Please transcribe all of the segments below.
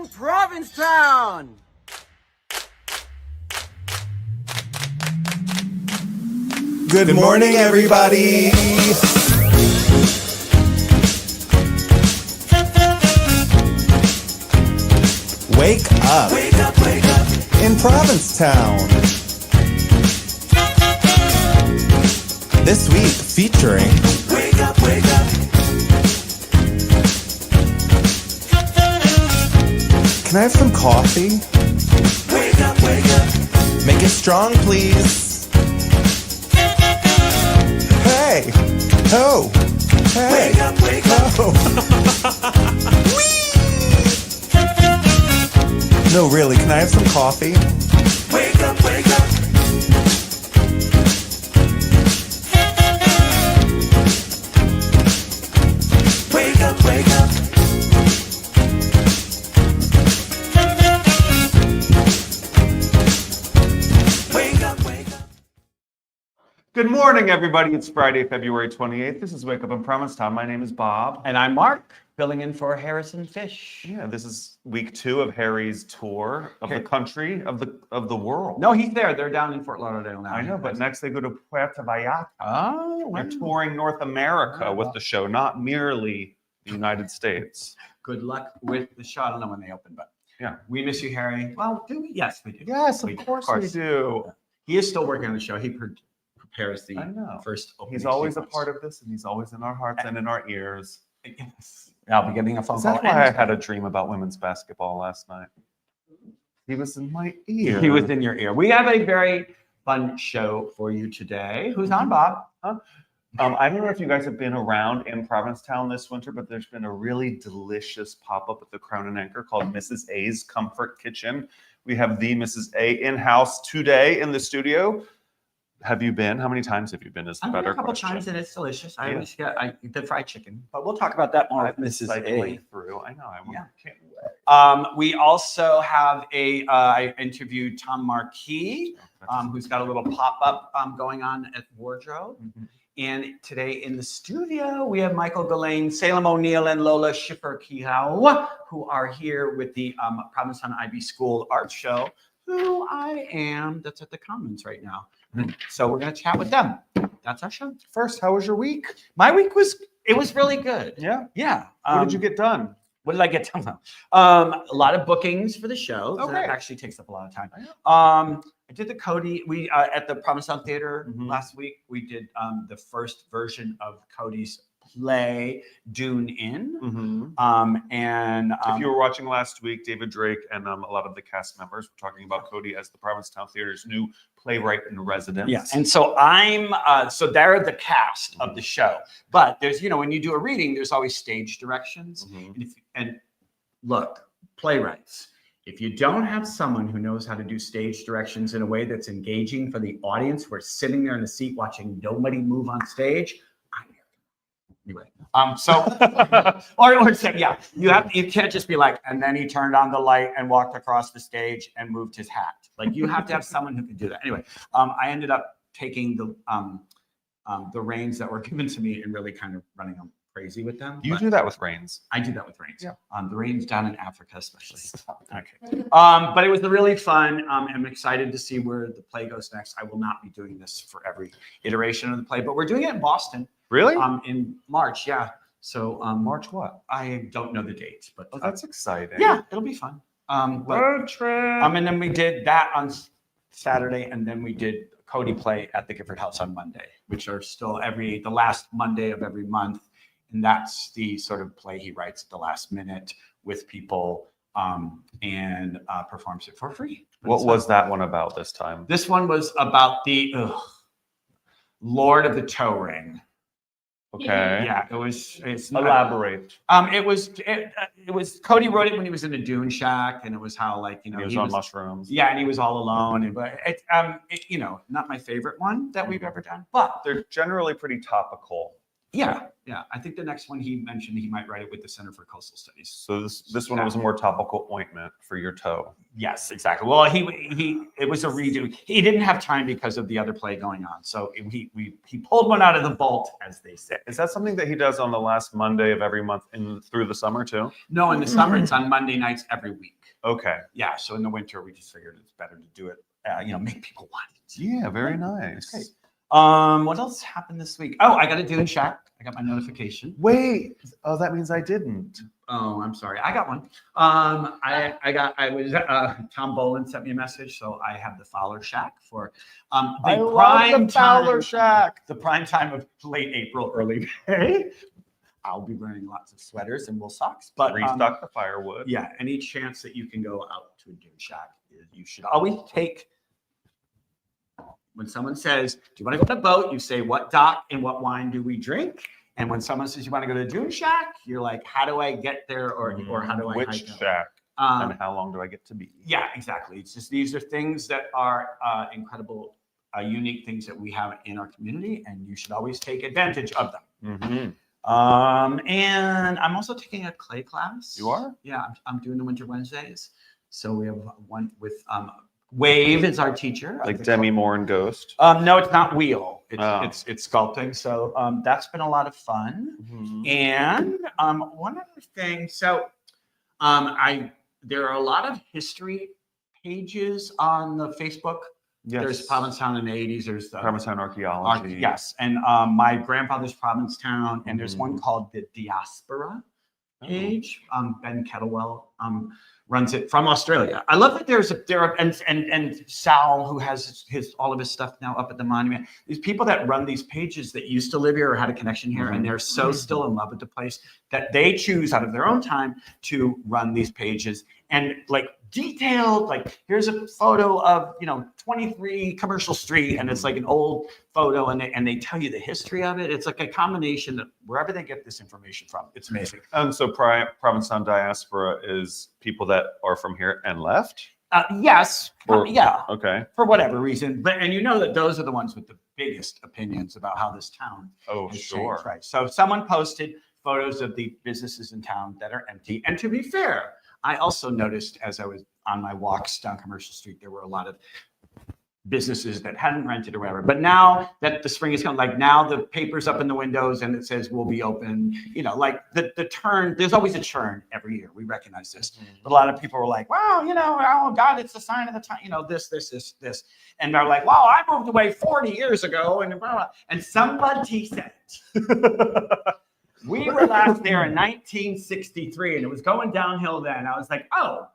in Provincetown. Good morning, everybody. Wake up. Wake up, wake up. In Provincetown. This week featuring Wake up, wake up. Can I have some coffee? Wake up, wake up. Make it strong, please. Hey. Ho. Hey. Wake up, wake up. Ho. Whee! No, really, can I have some coffee? Wake up, wake up. Wake up, wake up. Wake up, wake up. Good morning, everybody. It's Friday, February 28th. This is Wake Up in Provincetown. My name is Bob. And I'm Marc, filling in for Harrison Fish. Yeah, this is week 2 of Harry's tour of the country, of the world. No, he's there. They're down in Fort Lauderdale now. I know, but next they go to Puerto Vallarta. Oh, They're touring North America with the show, not merely the United States. Good luck with the show. I don't know when they open, but Yeah. we miss you, Harry. Well, do we? Yes, we do. Yes, We of do. course we do. He is still working on the show. He prepares the I know. first opening. He's always a sequence. part of this, and he's always in our hearts and in our ears. Yes. I'll be getting a phone Is call. that why I had a dream about women's basketball last night? He was in my ear. He was in your ear. We have a very fun show for you today. Who's on, Bob? I don't know if you guys have been around in Provincetown this winter, but there's been a really delicious pop-up at the Crown and Anchor called Mrs. A's Comfort Kitchen. We have the Mrs. A in-house today in the studio. Have you been? How many times have you been? Is the I've been better a couple question. times and it's delicious. I Yeah. always get the fried chicken, but we'll talk about that more with Mrs. Cycling A. through. I know. I Yeah. can't wait. We also have I interviewed Thom Markee, who's got a little pop-up going on at Wardrobe. Mhm. And today in the studio, we have Michael Gillane, Salem O'Neill, and Lola Schiffer-Kihau, who are here with the Provincetown IB School Art Show, who I am, that's at the Commons right now. So we're going to chat with them. That's our show. First, how was your week? My week was really good. Yeah. Yeah. What did you get done? What did I get done? A lot of bookings for the show. So that Okay. actually takes up a lot of time. I know. I did the Cody. We at the Provincetown Theater Mhm. last week. We did the first version of Cody's play, Dune Inn. Mhm. And If you were watching last week, David Drake and a lot of the cast members were talking about Cody as the Provincetown Theater's new playwright in residence. yeah, and so I'm so they're the cast of the show. But there's when you do a reading, there's always stage directions. Mhm. And look, playwrights, if you don't have someone who knows how to do stage directions in a way that's engaging for the audience, we're sitting there in the seat watching nobody move on stage. I'm here. Anyway, so or say, yeah, you can't just be like, and then he turned on the light and walked across the stage and moved his hat. Like you have to have someone who can do that. Anyway, I ended up taking the reins that were given to me and really kind of running them crazy with them. You But do that with reins. I do that with reins. Yeah. The reins down in Africa, especially. Okay. But it was really fun. I'm excited to see where the play goes next. I will not be doing this for every iteration of the play, but we're doing it in Boston. Really? In March, yeah. So March what? I don't know the dates, but Oh, that's exciting. yeah, it'll be fun. But Road trip. and then we did that on Saturday, and then we did Cody play at the Gifford House on Monday, which are still the last Monday of every month. And that's the sort of play he writes at the last minute with people and performs it for free. What was that one about this time? This one was about the Lord of the Toe Ring. Okay. Yeah, it's not, Elaborate. it was Cody wrote it when he was in a dune shack, and it was how He was on mushrooms. yeah, and he was all alone. But not my favorite one that we've ever done, but They're generally pretty topical. Yeah. I think the next one he mentioned he might write it with the Center for Coastal Studies. So this one was a more topical ointment for your toe. Yes, exactly. Well, it was a redo. He didn't have time because of the other play going on, so he pulled one out of the vault, as they say. Is that something that he does on the last Monday of every month through the summer too? No, in the summer it's on Monday nights every week. Okay. Yeah. So in the winter we just figured it's better to do it. Make people want it. Yeah, very nice. Great. What else happened this week? Oh, I got a Dune Shack. I got my notification. Wait. Oh, that means I didn't. Oh, I'm sorry. I got one. Thom Bolin sent me a message, so I have the Fowler Shack for the prime time. Shack. The prime time of late April, early May. I'll be wearing lots of sweaters and wool socks, but Restock the firewood. yeah, any chance that you can go out to a Dune Shack, you should always take. When someone says, "Do you want to go on a boat?" you say, "What dock and what wine do we drink?" And when someone says, "You want to go to Dune Shack?" you're like, "How do I get there?" Or "How do I Which hike up?" shack? And how long do I get to be? Yeah, exactly. It's just these are things that are incredible, unique things that we have in our community, and you should always take advantage of them. Mm-hmm. And I'm also taking a clay class. You are? Yeah, I'm doing the Winter Wednesdays. So we have one with Wave is our teacher. Like Demi Moore and Ghost. No, it's not wheel. It's sculpting. So that's been a lot of fun. Mm-hmm. And one other thing. So there are a lot of history pages on the Facebook. Yes. There's Provincetown in the 80s. There's the Provincetown Archaeology. yes. And my grandfather's Provincetown. And there's one called the Diaspora page. Ben Kettlewell runs it from Australia. I love that and Sal, who has all of his stuff now up at the monument. These people that run these pages that used to live here or had a connection here, and they're so still in love with the place that they choose out of their own time to run these pages and like detailed, like here's a photo of 23 Commercial Street, and it's like an old photo, and they tell you the history of it. It's like a combination of wherever they get this information from. It's amazing. And so Provincetown Diaspora is people that are from here and left? Yes. Yeah. Okay. For whatever reason. And you know that those are the ones with the biggest opinions about how this town has sure. changed, right? So someone posted photos of the businesses in town that are empty. And to be fair, I also noticed as I was on my walks down Commercial Street, there were a lot of businesses that hadn't rented or whatever. But now that the spring is coming, like now the paper's up in the windows and it says we'll be open, like the turn, there's always a churn every year. We recognize this. But a lot of people were like, wow, oh God, it's a sign of the time, this. And they're like, wow, I moved away 40 years ago. And blah, blah. And somebody said, we were last there in 1963 and it was going downhill then. I was like, oh,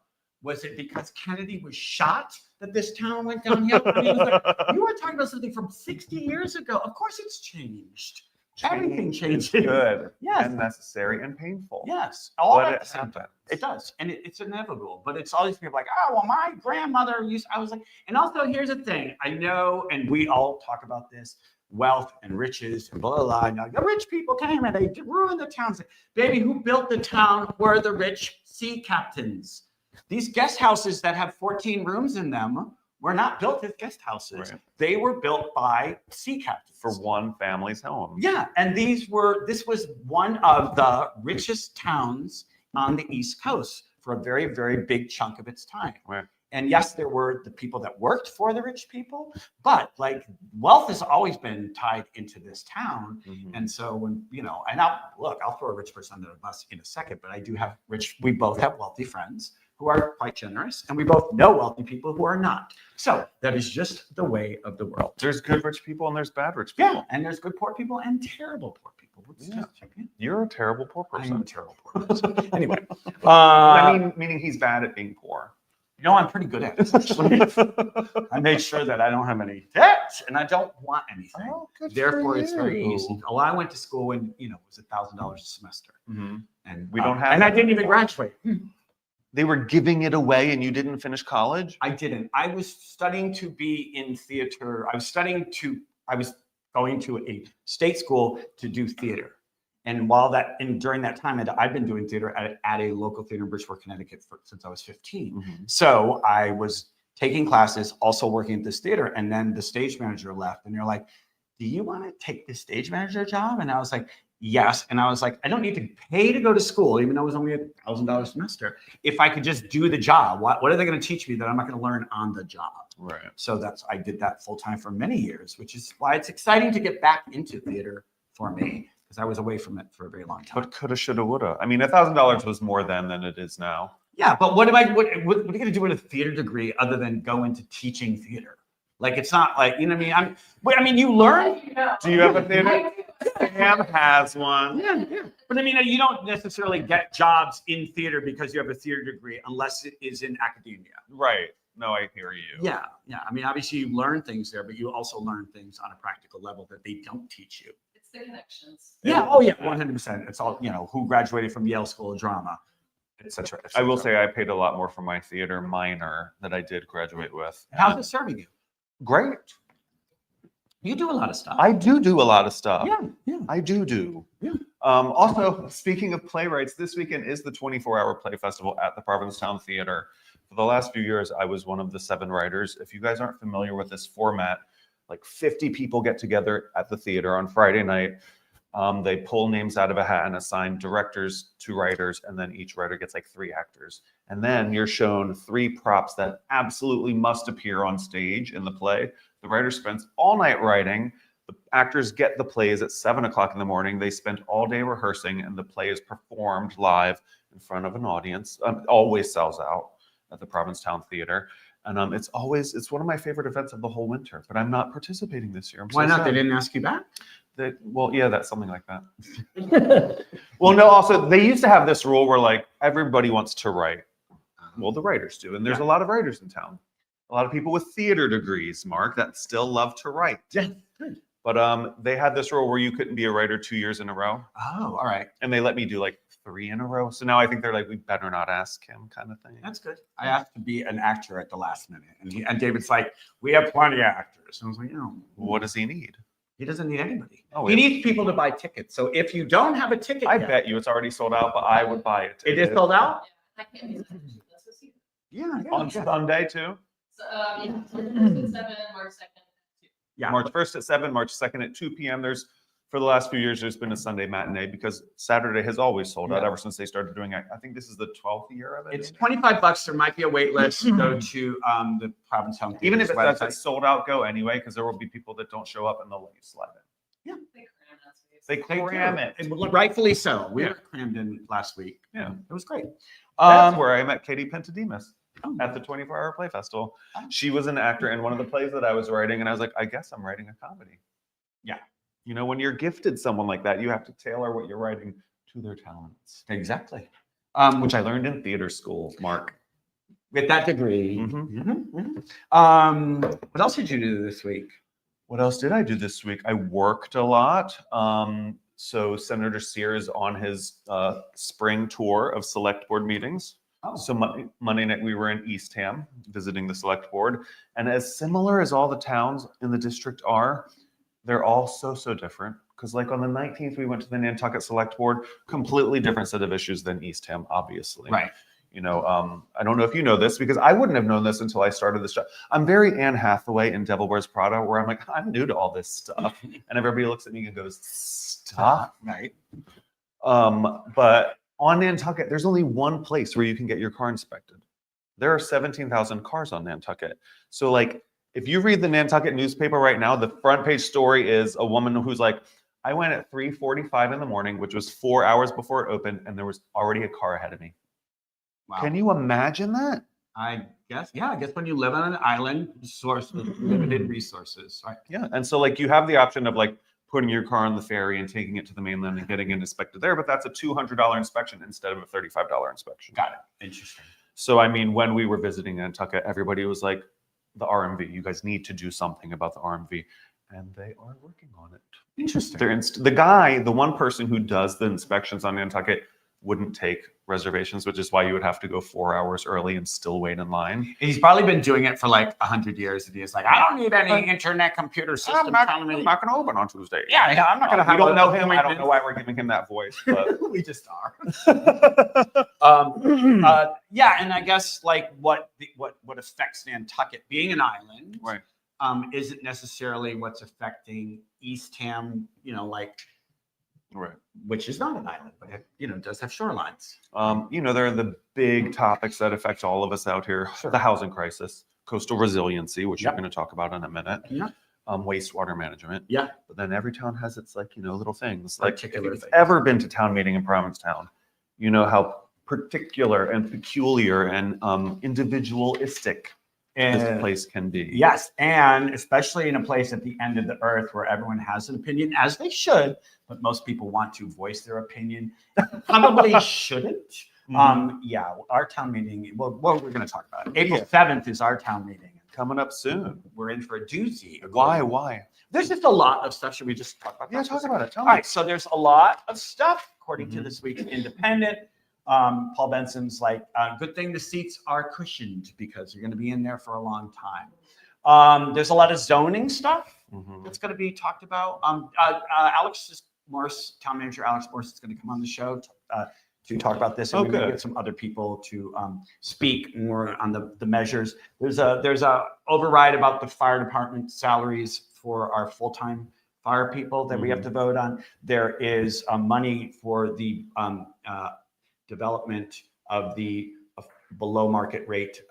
was it because Kennedy was shot that this town went downhill? And he was like, you were talking about something from 60 years ago. Of course it's changed. Everything changes. Good. Yes. And necessary and painful. Yes. All But at it the same time. happens. It does. And it's inevitable. But it's all these people like, oh, well, my grandmother used, I was like, and also here's the thing. I know, and we all talk about this, wealth and riches and blah, blah, blah. And the rich people came and they ruined the town. Baby, who built the town were the rich sea captains. These guest houses that have 14 rooms in them were not built as guest houses. Right. They were built by sea captains. For one family's home. Yeah, and this was one of the richest towns on the East Coast for a very, very big chunk of its time. Right. And yes, there were the people that worked for the rich people, but like wealth has always been tied into this town. Mm-hmm. And so when, and I'll throw a rich person under the bus in a second, but we both have wealthy friends who are quite generous, and we both know wealthy people who are not. So that is just the way of the world. There's good rich people and there's bad rich people. Yeah, and there's good poor people and terrible poor people. You're a terrible poor I am person. a terrible poor person. Anyway, Meaning he's bad at being poor. I'm pretty good at it, actually. I made sure that I don't have any debt, and I don't want anything. Oh, good for Therefore, it's very you. easy. Well, I went to school when, it was $1,000 a semester. Mm-hmm. And We don't have and I that didn't even anymore. graduate. They were giving it away and you didn't finish college? I didn't. I was studying to be in theater. I was going to a state school to do theater. And during that time, I'd been doing theater at a local theater in Bridgeport, Connecticut since I was 15. Mm-hmm. So I was taking classes, also working at this theater. And then the stage manager left and they're like, do you want to take the stage manager job? And I was like, Yes. And I was like, I don't need to pay to go to school, even though it was only $1,000 a semester. If I could just do the job, what are they going to teach me that I'm not going to learn on the job? Right. So I did that full time for many years, which is why it's exciting to get back into theater for me, because I was away from it for a very long time. But coulda, shoulda, woulda. I mean, $1,000 was more then than it is now. Yeah, but what are you going to do with a theater degree other than go into teaching theater? Like, it's not like, you know what I mean? You learn. Do you have a theater? Sam has one. Yeah. But I mean, you don't necessarily get jobs in theater because you have a theater degree unless it is in academia. Right. No, I hear you. Yeah. I mean, obviously you learn things there, but you also learn things on a practical level that they don't teach you. It's the connections. Yeah. Oh, yeah. 100%. It's all, who graduated from Yale School of Drama, et cetera. I will say I paid a lot more for my theater minor that I did graduate with. How's it serving you? Great. You do a lot of stuff. I do a lot of stuff. Yeah. I do. Yeah. Also, speaking of playwrights, this weekend is the 24-hour play festival at the Provincetown Theater. For the last few years, I was one of the 7 writers. If you guys aren't familiar with this format, like 50 people get together at the theater on Friday night. They pull names out of a hat and assign directors to writers, and then each writer gets like 3 actors. And then you're shown 3 props that absolutely must appear on stage in the play. The writer spends all night writing. The actors get the plays at 7 o'clock in the morning. They spend all day rehearsing, and the play is performed live in front of an audience. Always sells out at the Provincetown Theater. And it's one of my favorite events of the whole winter, but I'm not participating this year. Why not? They didn't ask you back? That's something like that. Well, no, also they used to have this rule where like everybody wants to write. Well, the writers do. And there's a lot of writers in town. A lot of people with theater degrees, Mark, that still love to write. Yeah, good. But they had this rule where you couldn't be a writer 2 years in a row. Oh, all right. And they let me do like 3 in a row. So now I think they're like, we better not ask him kind of thing. That's good. I asked to be an actor at the last minute. And David's like, we have plenty of actors. And I was like, What does he need? He doesn't need anybody. Oh, he needs people to buy tickets. So if you don't have a ticket I yet, bet you it's already sold out, but I would buy it. it is sold out? I can't be let's go see it. Yeah. On Sunday too? So, March 7, March 2nd. Yeah. March 1st at 7, March 2nd at 2 p.m. For the last few years, there's been a Sunday matinee because Saturday has always sold out ever since they started doing it. I think this is the 12th year of it. It's $25. There might be a wait list. Go to the Provincetown Theater's Even if it says website. it's sold out, go anyway, because there will be people that don't show up and they'll let you slide in. They cram that space. They cram it. And rightfully so. We Yeah. were crammed in last week. Yeah. It was great. That's where I met Katie Pentedemus Oh. at the 24-hour play festival. Oh. She was an actor in one of the plays that I was writing, and I was like, I guess I'm writing a comedy. Yeah. When you're gifted someone like that, you have to tailor what you're writing to their talents, Exactly. which I learned in theater school, Mark. With that degree. Mhm. What else did you do this week? What else did I do this week? I worked a lot. So Senator Sear is on his spring tour of select board meetings. Oh. So Monday night we were in Eastham visiting the select board. And as similar as all the towns in the district are, they're all so different. Because like on the 19th, we went to the Nantucket Select Board, completely different set of issues than Eastham, obviously. Right. I don't know if you know this because I wouldn't have known this until I started this job. I'm very Anne Hathaway in Devil Wears Prada, where I'm like, I'm new to all this stuff. And everybody looks at me and goes, stop. Right. But on Nantucket, there's only one place where you can get your car inspected. There are 17,000 cars on Nantucket. So like, if you read the Nantucket newspaper right now, the front page story is a woman who's like, I went at 3:45 in the morning, which was 4 hours before it opened, and there was already a car ahead of me. Wow. Can you imagine that? I guess when you live on an island, source with limited resources, right? Yeah. And so like you have the option of like putting your car on the ferry and taking it to the mainland and getting it inspected there, but that's a $200 inspection instead of a $35 inspection. Got it. Interesting. So I mean, when we were visiting Nantucket, everybody was like, the RMV, you guys need to do something about the RMV. And they are working on it. Interesting. The one person who does the inspections on Nantucket wouldn't take reservations, which is why you would have to go 4 hours early and still wait in line. He's probably been doing it for like 100 years. And he's like, I don't need any internet computer system telling me. I'm not going to open on Tuesday. Yeah, I'm not going to have. We don't know him. I don't appointments. know why we're giving him that voice, but We just are. Yeah, and I guess like what affects Nantucket being an island, right. Isn't necessarily what's affecting Eastham. Right. which is not an island, but it, does have shorelines. There are the big topics that affect all of us out here: Sure. the housing crisis, coastal resiliency, which Yep. you're going to talk about in a minute. Yeah. Wastewater management. Yeah. But then every town has its little things. Like if Particular you've things. ever been to town meeting in Provincetown, you know how particular and peculiar and individualistic this And place can be. yes, and especially in a place at the end of the earth where everyone has an opinion, as they should, but most people want to voice their opinion. Probably shouldn't. Yeah, our town meeting. Well, what we're going to talk about. April 7th is our town meeting. Coming up soon. We're in for a doozy. Why? There's just a lot of stuff. Should we just talk about that? Yeah, talk about it. Tell All me. right, so there's a lot of stuff according to this week's Independent. Paul Benson's like, good thing the seats are cushioned because you're going to be in there for a long time. There's a lot of zoning stuff that's going to be talked about. Alex Morris, town manager Alex Morris, is going to come on the show to talk about this, and we're going to get some other people to speak more on the measures. There's a override about the fire department salaries for our full-time fire people that we have to vote on. There is money for the development of the below market rate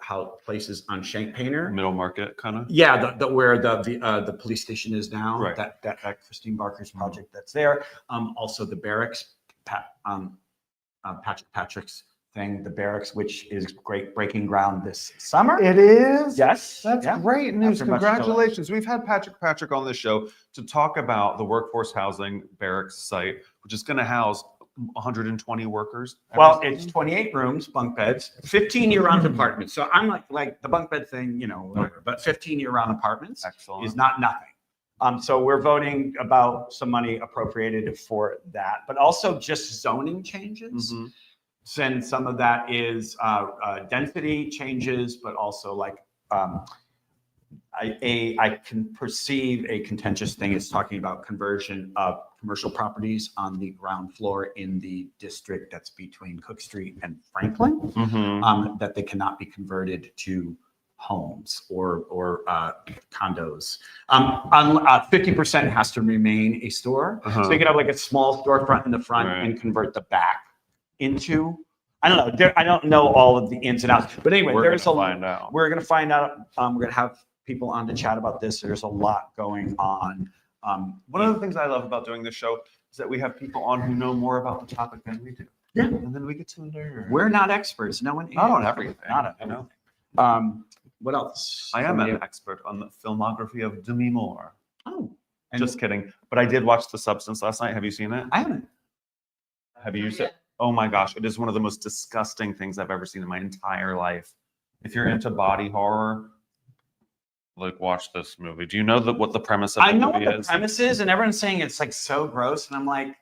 places on Shank-Painter. Middle market kind of. Yeah, the the police station is now. Right. That Christine Barker's project that's there. Also the barracks, Patrick's thing, the barracks, which is great, breaking ground this summer. It is. Yes, That's yeah. great news. After much delay. Congratulations. We've had Patrick on the show to talk about the workforce housing barracks site, which is going to house 120 workers. Well, it's 28 rooms, bunk beds, 15 year-round apartments. So I'm like the bunk bed thing, whatever. But 15 year-round apartments Excellent. is not nothing. So we're voting about some money appropriated for that, but also just zoning changes. Since some of that is density changes, but also like I can perceive a contentious thing is talking about conversion of commercial properties on the ground floor in the district that's between Cook Street and Franklin, that they cannot be converted to homes or condos. 50% has to remain a store. So you can have like a small storefront in the front and convert the back into, I don't know. I don't know all of the ins and outs, but anyway, We're we're going to find out. We're going to find out. We're going to have people on to chat about this. There's a lot going on. One of the things I love about doing this show is that we have people on who know more about the topic than we do. Yeah. And then we get to learn. We're not experts. No one is. Not on everything. Not on you know. everything. What else? I am an expert on the filmography of Demi Moore. Oh, Just kidding. But I did watch The Substance last night. Have you seen it? I haven't. Have you used it? Oh my gosh, it is one of the most disgusting things I've ever seen in my entire life. If you're into body horror, like watch this movie. Do you know what the premise of the I know movie what the is? premise is, and everyone's saying it's like so gross, and I'm like,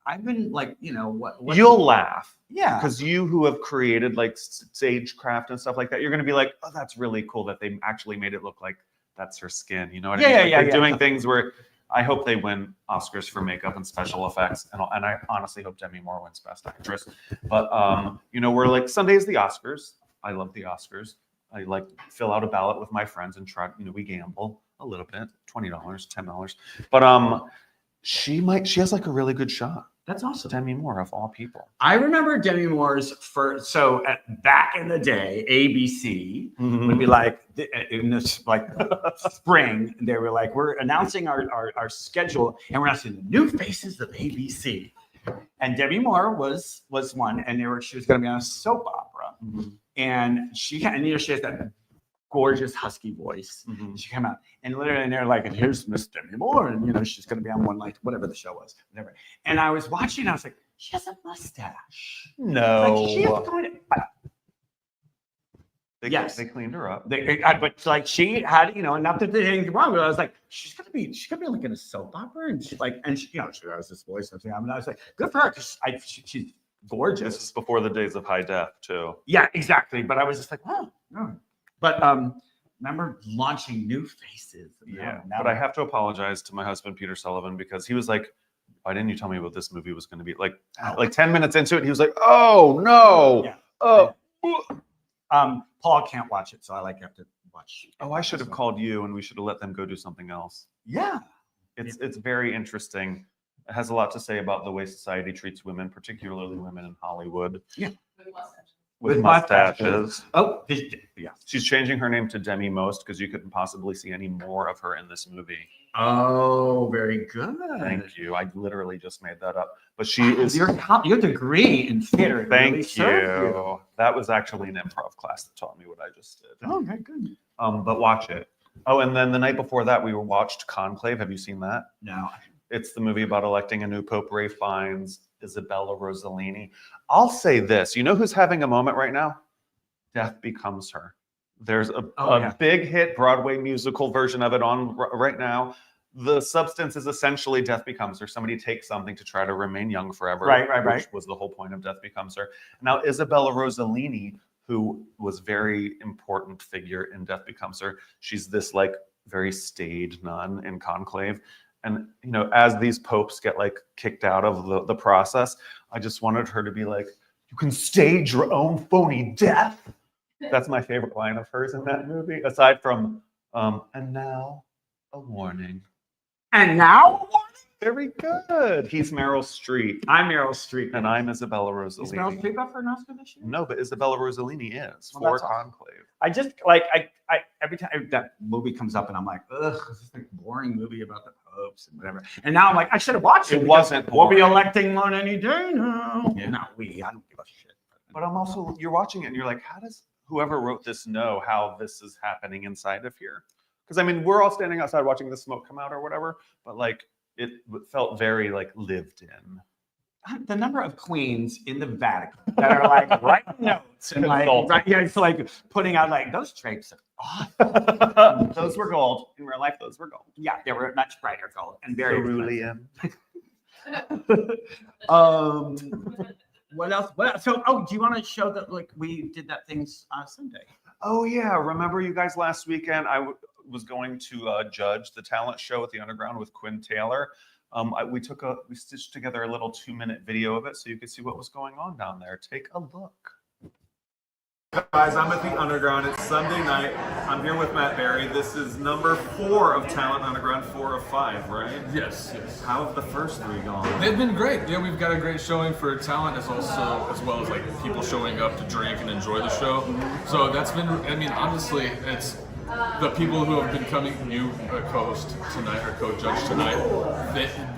I've been like, what? You'll laugh. Yeah. Because you who have created like sagecraft and stuff like that, you're going to be like, oh, that's really cool that they actually made it look like that's her skin. You know what I mean? Like, they're doing things where I hope they win Oscars for makeup and special effects. And I honestly hope Demi Moore wins Best Actress. But, we're like, Sunday's the Oscars. I love the Oscars. I like fill out a ballot with my friends and try, we gamble a little bit, $20, $10. But she has like a really good shot. That's awesome. Demi Moore of all people. I remember Demi Moore's first. So back in the day, ABC would be like in this like spring. They were like, we're announcing our schedule, and we're announcing the new faces of ABC. And Demi Moore was one, and she was going to be on a soap opera, and she has that gorgeous husky voice. She came out and literally, and they're like, and here's Miss Demi Moore, and she's going to be on one, like whatever the show was, whatever. And I was watching, and I was like, she has a mustache. No, like, she is going to, yes, they cleaned her up. But like she had, not that there's anything wrong, but I was like, she's gonna be like in a soap opera, and she has this voice. And I was like, good for her, because she's gorgeous. This is before the days of high def too. Yeah, exactly. But I was just like, wow. No. But remember launching new faces. Yeah. But I have to apologize to my husband Peter Sullivan, because he was like, why didn't you tell me what this movie was going to be? Like 10 minutes into it, he was like, oh no. Yeah. Oh. Paul can't watch it, so I have to watch. Oh, I should have called you, and we should have let them go do something else. Yeah. It's very interesting. It has a lot to say about the way society treats women, particularly women in Hollywood With mustache. with With mustaches. mustaches. Oh, yeah. She's changing her name to Demi Most because you couldn't possibly see any more of her in this movie. Oh, very good. Thank you. I literally just made that up. But she is. Your degree in theater. Thank really served you. That was actually an improv class that taught me what I just did. Oh, very good. But watch it. Oh, and then the night before that, we watched Conclave. Have you seen that? No. It's the movie about electing a new Pope. Ray Fiennes, Isabella Rossellini. I'll say this. You know who's having a moment right now? Death Becomes Her. There's a big hit Broadway musical version of it on right now. The substance is essentially Death Becomes Her. Somebody takes something to try to remain young forever. Right. Which was the whole point of Death Becomes Her. Now, Isabella Rossellini, who was very important figure in Death Becomes Her, she's this like very staid nun in Conclave. And, you know, as these popes get like kicked out of the process, I just wanted her to be like, you can stage your own phony death. That's my favorite line of hers in that movie, aside from, and now a warning. And now? Very good. He's Meryl Streep. I'm Meryl Streep. And I'm Isabella Is Meryl Rossellini. Streep up for an Oscar this year? No, but Isabella Rossellini is Well, for that's awesome. Conclave. I just like I every time that movie comes up and I'm like, ugh, this is a boring movie about the popes and whatever. And now I'm like, I should have watched it. It because wasn't We'll be boring. electing one any day now. Yeah. Not we. I don't give a shit. But I'm also, you're watching it and you're like, how does whoever wrote this know how this is happening inside of here? Because I mean, we're all standing outside watching the smoke come out or whatever, but like it felt very like lived in. The number of queens in the Vatican that are like writing notes and like, Consulting. it's like putting out like those drapes are awesome. Those were gold. In real life, those were gold. Yeah, they were much brighter gold and very Cerulean. What else? What else? So, do you want to show that like we did that thing Sunday? Oh yeah, remember you guys last weekend? I was going to judge the talent show at the Underground with Quinn Taylor. We stitched together a little 2-minute video of it so you could see what was going on down there. Take a look. Guys, I'm at the Underground. It's Sunday night. I'm here with Matt Berry. This is number 4 of Talent Underground, 4 of 5, right? Yes. How have the first 3 gone? They've been great. Yeah, we've got a great showing for talent as well as like people showing up to drink and enjoy the show. So that's been, I mean, honestly, it's the people who have been coming, new co-host tonight or co-judge tonight,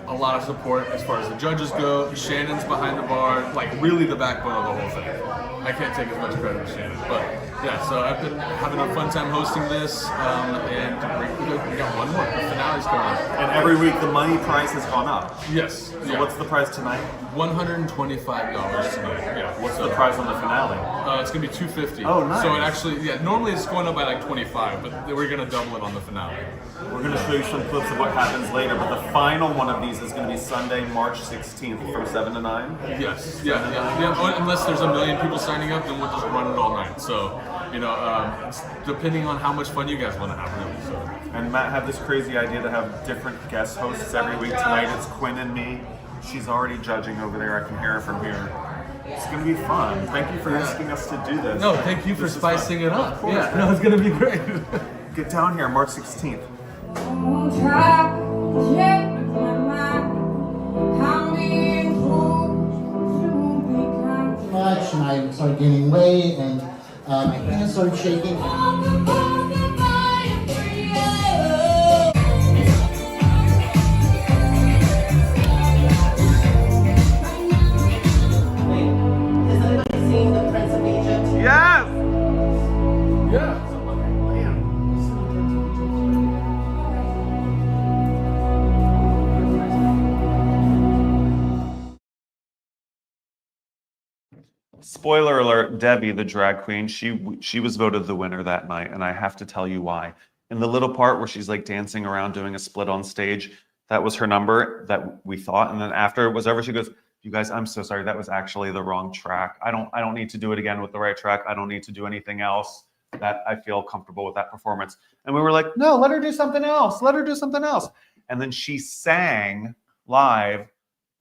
a lot of support as far as the judges go. Shannon's behind the bar, like really the backbone of the whole thing. I can't take as much credit as Shannon, but yeah, so I've been having a fun time hosting this, and we got one more. The finale's coming up. And every week the money price has gone up. Yes. So what's the price tonight? $125 tonight. Yeah. What's the price on the finale? It's gonna be $250. Oh, nice. So it actually, yeah, normally it's going up by like 25, but we're gonna double it on the finale. We're going to show you some clips of what happens later, but the final one of these is going to be Sunday, March 16th from 7 to 9. Yes. Yeah. Oh, unless there's a million people signing up, then we'll just run it all night. So, you know, it's depending on how much fun you guys want to have, really. So. And Matt had this crazy idea to have different guest hosts every week. Tonight it's Quinn and me. She's already judging over there. I can hear her from here. It's going to be fun. Thank you for asking us to do this. No, thank you for This is fun. spicing it up. Of course. Yeah, no, it's gonna be great. Get down here, March 16th. Much, and I started gaining weight, and my hands started shaking. Yes! Yeah. Spoiler alert, Debbie, the drag queen, she was voted the winner that night, and I have to tell you why. In the little part where she's like dancing around doing a split on stage, that was her number that we thought, and then after it was over, she goes, "You guys, I'm so sorry, that was actually the wrong track. I don't need to do it again with the right track. I don't need to do anything else. That I feel comfortable with that performance." And we were like, "No, let her do something else. Let her do something else." And then she sang live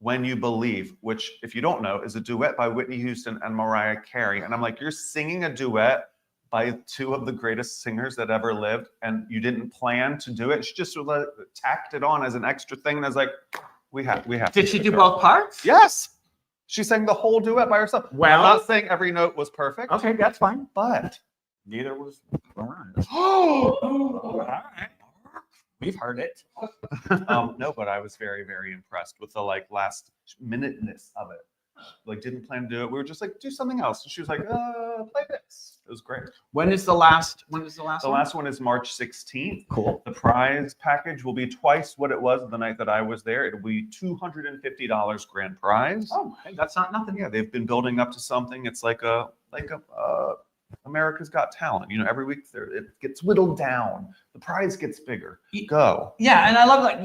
When You Believe, which, if you don't know, is a duet by Whitney Houston and Mariah Carey. And I'm like, you're singing a duet by 2 of the greatest singers that ever lived, and you didn't plan to do it. She just tacked it on as an extra thing. And I was like, We have. Did she do both parts? Yes. She sang the whole duet by herself. Well- I'm not saying every note was perfect. Okay, that's fine. But Neither was Lauren. oh, All right. We've heard it. no, but I was very, very impressed with the like last minuteness of it. Like didn't plan to do it. We were just like, do something else. And she was like, play this. It was great. When is the last one? The last one is March 16th. Cool. The prize package will be twice what it was the night that I was there. It'll be $250 grand prize. Oh, hey, that's not nothing. Yeah, they've been building up to something. It's like a America's Got Talent. You know, every week it gets whittled down. The prize gets bigger. Go. Yeah, and I love like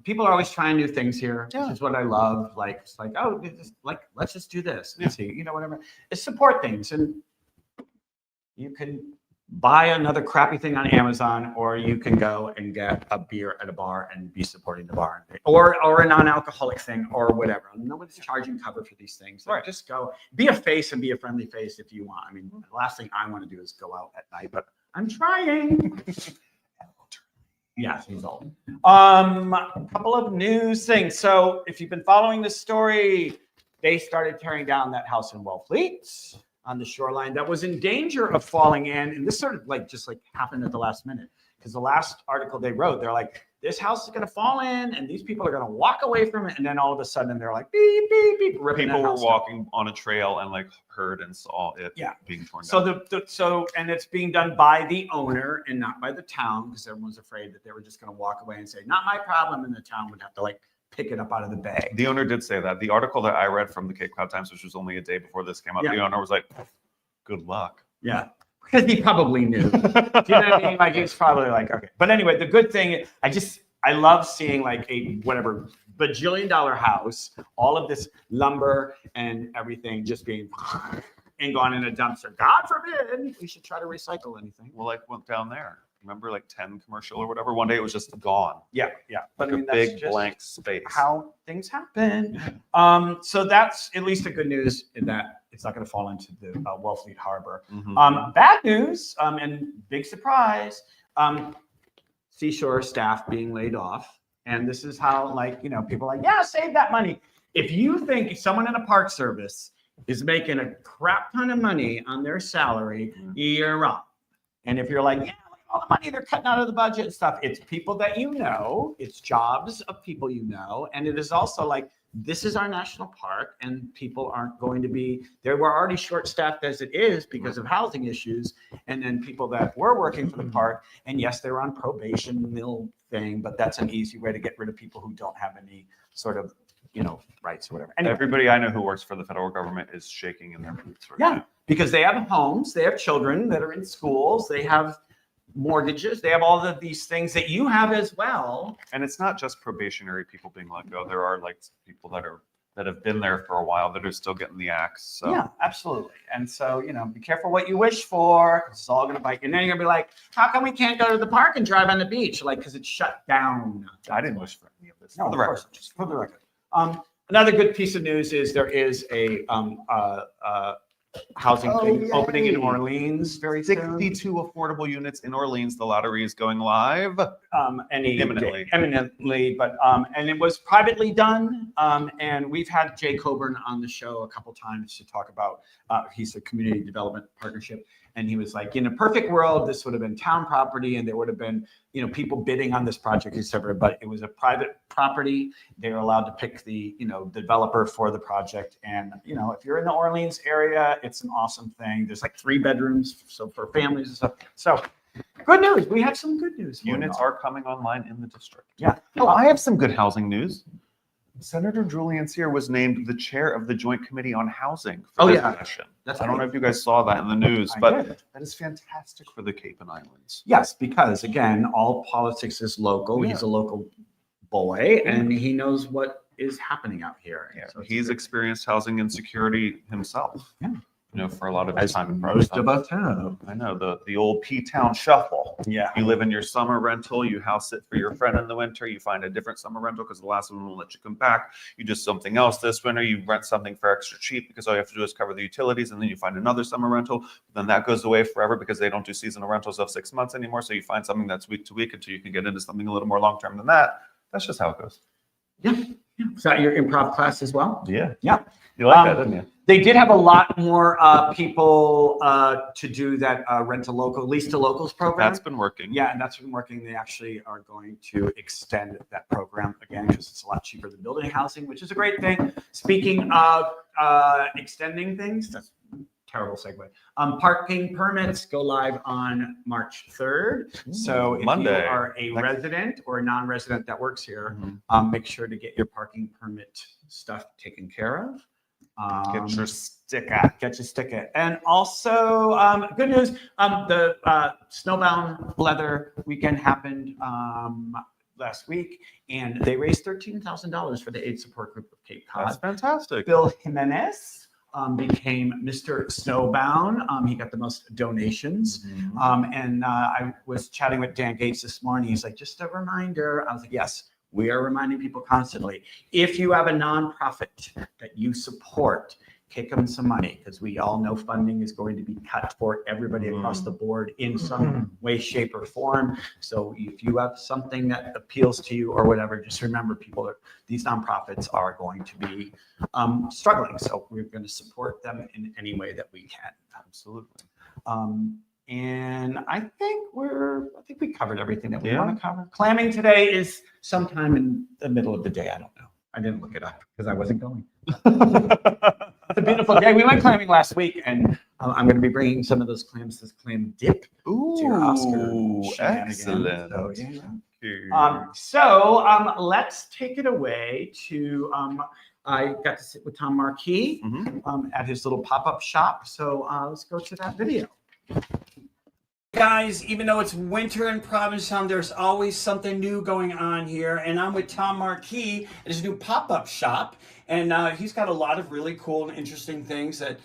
people are always trying new things here. Yeah. Which is what I love. Like it's like let's just do this and see whatever. It's support things, and you can buy another crappy thing on Amazon, or you can go and get a beer at a bar and be supporting the bar, or a non-alcoholic thing, or whatever. Nobody's charging cover for these things. Like, just go, be a face and be a friendly face if you want. I mean, the last thing I want to do is go out at night, but I'm trying. Yeah, he's old. A couple of news things. So if you've been following this story, they started tearing down that house in Wellfleet on the shoreline that was in danger of falling in. And this sort of just happened at the last minute, because the last article they wrote, they're like, this house is going to fall in and these people are going to walk away from it. And then all of a sudden they're like, beep, beep, beep, ripping People that were house down. walking on a trail and like heard and saw it being torn down. So and it's being done by the owner and not by the town, because everyone's afraid that they were just going to walk away and say, not my problem. And the town would have to pick it up out of the bay. The owner did say that. The article that I read from the Cape Cod Times, which was only a day before this came out, the owner was like, good luck. Yeah. Because he probably knew. Do you know what I mean? Like, he's probably like, okay. But anyway, the good thing, I love seeing like a whatever bajillion-dollar house, all of this lumber and everything just being and gone in a dumpster. God forbid we should try to recycle anything. Well, like went down there. Remember like 10 commercial or whatever? One day it was just gone. Yeah. Like I mean, a big that's just blank space. how things happen. So that's at least the good news, in that it's not going to fall into the Wellfleet Harbor. Mhm. Bad news, and big surprise, seashore staff being laid off. And this is how, people are like, yeah, save that money. If you think someone in a park service is making a crap ton of money on their salary, you're wrong. And if you're like, yeah, look at all the money they're cutting out of the budget and stuff, it's people that you know, it's jobs of people you know. And it is also like, this is our national park, and people aren't going to be, they were already short-staffed as it is because of housing issues. And then people that were working for the park, and yes, they're on probation mill thing, but that's an easy way to get rid of people who don't have any sort of, rights or whatever. Anyway. Everybody I know who works for the federal government is shaking in their boots right now. Because they have homes, they have children that are in schools, they have mortgages, they have all of these things that you have as well. And it's not just probationary people being let go. There are like people that have been there for a while that are still getting the axe. So Yeah, absolutely. And so, be careful what you wish for, 'cause it's all going to bite you. And then you're going to be like, how come we can't go to the park and drive on the beach? Because it's shut down. I didn't wish for any of this. No, For the of record. course, just for the record. Another good piece of news is there is a housing thing opening in yay. Orleans very soon. 62 affordable units in Orleans. The lottery is going live. Eminently, but and it was privately done. And we've had Jay Coburn on the show a couple times to talk about. He's a community development partnership, and he was like, in a perfect world, this would have been town property, and there would have been people bidding on this project, etc. But it was a private property. They're allowed to pick the developer for the project, and if you're in the Orleans area, it's an awesome thing. There's like 3 bedrooms, so for families and stuff. So. Good news. We have some good news. Units are coming online in the district. Yeah. Oh, I have some good housing news. Senator Julian Sear was named the chair of the Joint Committee on Housing for this session. I don't know if you guys saw that in the news, but that is fantastic for the Cape and Islands. Yes, because again, all politics is local. Yeah. He's a local boy, and he knows what is happening out here. Yeah, So it's he's great. experienced housing insecurity himself. Yeah. For a lot of his time in Most Provincetown. of us have. I know the old P-Town shuffle. Yeah. You live in your summer rental, you house it for your friend in the winter, you find a different summer rental because the last one won't let you come back. You do something else this winter, you rent something for extra cheap because all you have to do is cover the utilities, and then you find another summer rental. Then that goes away forever because they don't do seasonal rentals of 6 months anymore. So you find something that's week to week until you can get into something a little more long-term than that. That's just how it goes. Is that your improv class as well? Yeah. Yeah. You like that, didn't you? They did have a lot more people to do that rent a local, lease to locals program. That's been working. Yeah, and that's been working. They actually are going to extend that program again because it's a lot cheaper than building housing, which is a great thing. Speaking of extending things, that's a terrible segue. Parking permits go live on March 3rd. So if Monday. you are a resident or a non-resident that works here, make sure to get your parking permit stuff taken care of. Get your sticker. Get your sticker. And also, good news, the Snowbound Leather weekend happened last week, and they raised $13,000 for the AIDS support group of Cape Cod. That's fantastic. Bill Jimenez became Mr. Snowbound. He got the most donations. And I was chatting with Dan Gates this morning. He's like, just a reminder. I was like, yes. We are reminding people constantly, if you have a nonprofit that you support, kick them some money, because we all know funding is going to be cut for everybody across the board in some way, shape, or form. So if you have something that appeals to you or whatever, just remember these nonprofits are going to be struggling. So we're going to support them in any way that we can. Absolutely. And I think we covered everything that we want to cover. Clamming today is sometime in the middle of the day. I don't know. I didn't look it up because I wasn't going. It's a beautiful day. We went clamming last week, and I'm going to be bringing some of those clams, this clam dip, to Oscar. Excellent. So let's take it away to. I got to sit with Thom Markee at his little pop-up shop. So let's go to that video. Guys, even though it's winter in Provincetown, there's always something new going on here. And I'm with Thom Markee at his new pop-up shop. And he's got a lot of really cool and interesting things that,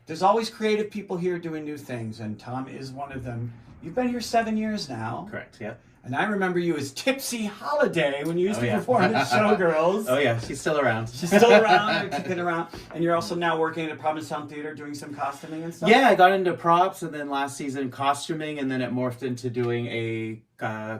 there's always creative people here doing new things. And Thom is one of them. You've been here 7 years now. Correct, yeah. And I remember you as Tipsy Holiday when you used to perform at Showgirls. Oh yeah, she's still around. She's still around, kicking around. And you're also now working at Provincetown Theater doing some costuming and stuff? Yeah, I got into props and then last season costuming and then it morphed into doing a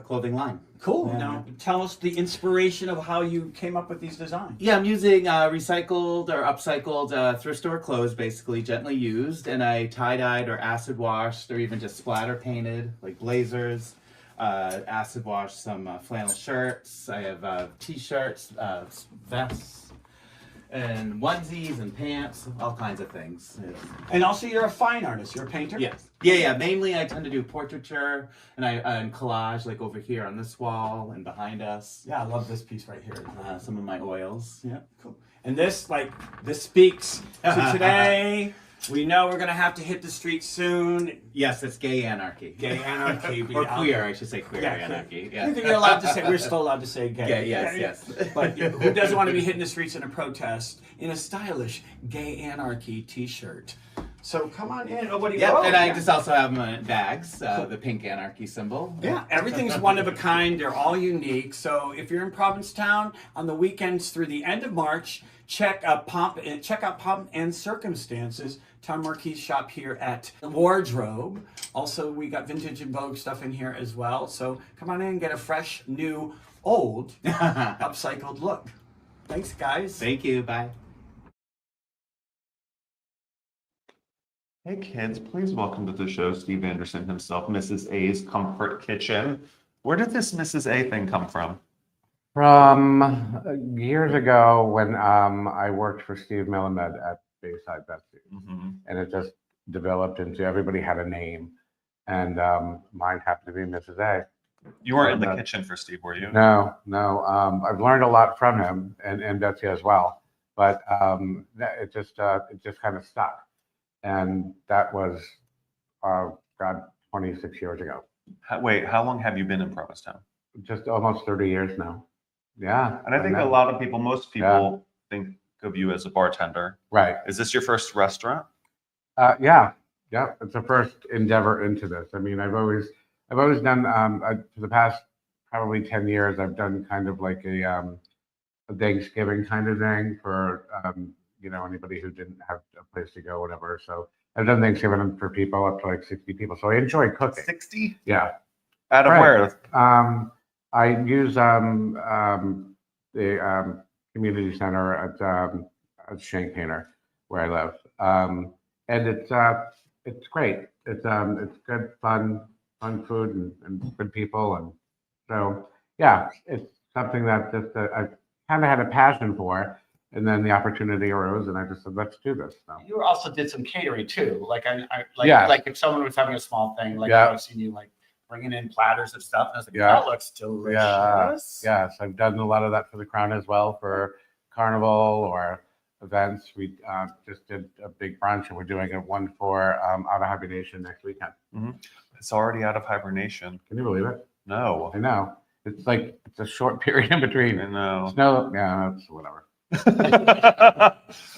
clothing line. Cool. Yeah. Now tell us the inspiration of how you came up with these designs. Yeah, I'm using recycled or upcycled thrift store clothes, basically gently used, and I tie-dyed or acid washed or even just splatter painted, like blazers. Acid wash some flannel shirts. I have t-shirts, vests, and onesies and pants, all kinds of things. And also you're a fine artist. You're a painter? Yes. Yeah. Mainly I tend to do portraiture and collage, like over here on this wall and behind us. Yeah, I love this piece right here. Some of my oils. Yeah, cool. And this speaks to today. We know we're going to have to hit the streets soon. Yes, it's gay anarchy. Gay anarchy. Or queer, I should say queer anarchy. Yeah. You're allowed to say, we're still allowed to say gay. Yes. But who doesn't want to be hitting the streets in a protest in a stylish gay anarchy t-shirt? So come on in. Oh, what do you and I just also have my bags, the pink anarchy symbol. Yeah, everything's one of a kind. They're all unique. So if you're in Provincetown on the weekends through the end of March, check out Pomp and Circumstances, Thom Markee's shop here at Wardrobe. Also, we got vintage and Vogue stuff in here as well. So come on in and get a fresh, new, old, upcycled look. Thanks, guys. Thank you. Bye. Hey kids, please welcome to the show Steve Anderson himself, Mrs. A's Comfort Kitchen. Where did this Mrs. A thing come from? From years ago when I worked for Steve Millimed at Bayside Betsy. And it just developed into everybody had a name. And mine happened to be Mrs. A. You weren't in the kitchen for Steve, were you? No. I've learned a lot from him and Betsy as well. But it just kind of stuck. And that was, 26 years ago. Wait, how long have you been in Provincetown? Just almost 30 years now. Yeah. And I think most people think of you as a bartender. Right. Is this your first restaurant? Yeah. It's the first endeavor into this. I mean, I've always done, for the past probably 10 years, I've done kind of like a Thanksgiving kind of thing for, anybody who didn't have a place to go, whatever. So I've done Thanksgiving for people up to like 60 people. So I enjoy cooking. 60? Yeah. Out of where? I use the community center at Shank Painter, where I live. And it's great. It's good, fun food and good people. And so, yeah, it's something that just I kind of had a passion for. And then the opportunity arose, and I just said, "Let's do this." So. You also did some catering too. Like Yes. like if someone was having a small thing, like Yeah. I've seen you like bringing in platters of stuff. And I was like, Yeah. that looks delicious. Yes, I've done a lot of that for the Crown as well, for carnival or events. We just did a big brunch, and we're doing one for Out of Hibernation next weekend. It's already out of hibernation. Can you believe it? No. I know. It's like it's a short period in between. I know. Snow, yeah, it's whatever.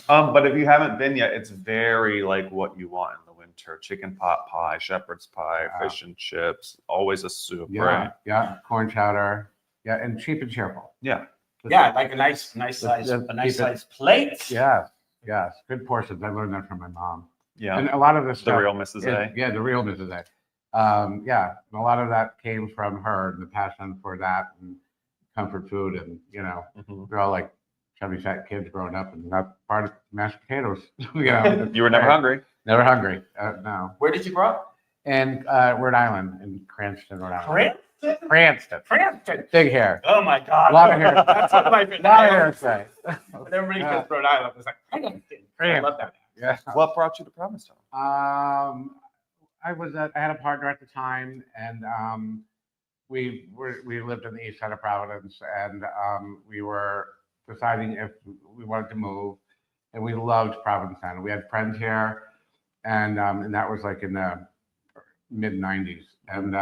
But if you haven't been yet, it's very like what you want in the winter: chicken pot pie, shepherd's pie, fish and chips, always a soup, Yeah, right? yeah, corn chowder, yeah, and cheap and cheerful. Yeah. Yeah, like a nice size, Just a nice keep it- size plate. Yes, good portions. I learned that from my mom. Yeah. And a lot of this The stuff real Mrs. A. Yeah, the real Mrs. A. Yeah, and a lot of that came from her and the passion for that and comfort food, and we're all like chubby fat kids growing up, and not part of mashed potatoes. You were never hungry. Never hungry. No. Where did you grow up? In Rhode Island, in Cranston, Rhode Island. Cranston. Cranston. Big hair. Oh my God. A lot of hair. That's one of my A lot of hairspray. When everybody says Rhode Island, it's like, I love that. Yeah. What brought you to Provincetown? I had a partner at the time, and we lived on the east side of Providence, and we were deciding if we wanted to move, and we loved Provincetown. We had friends here, and that was like in the mid '90s, and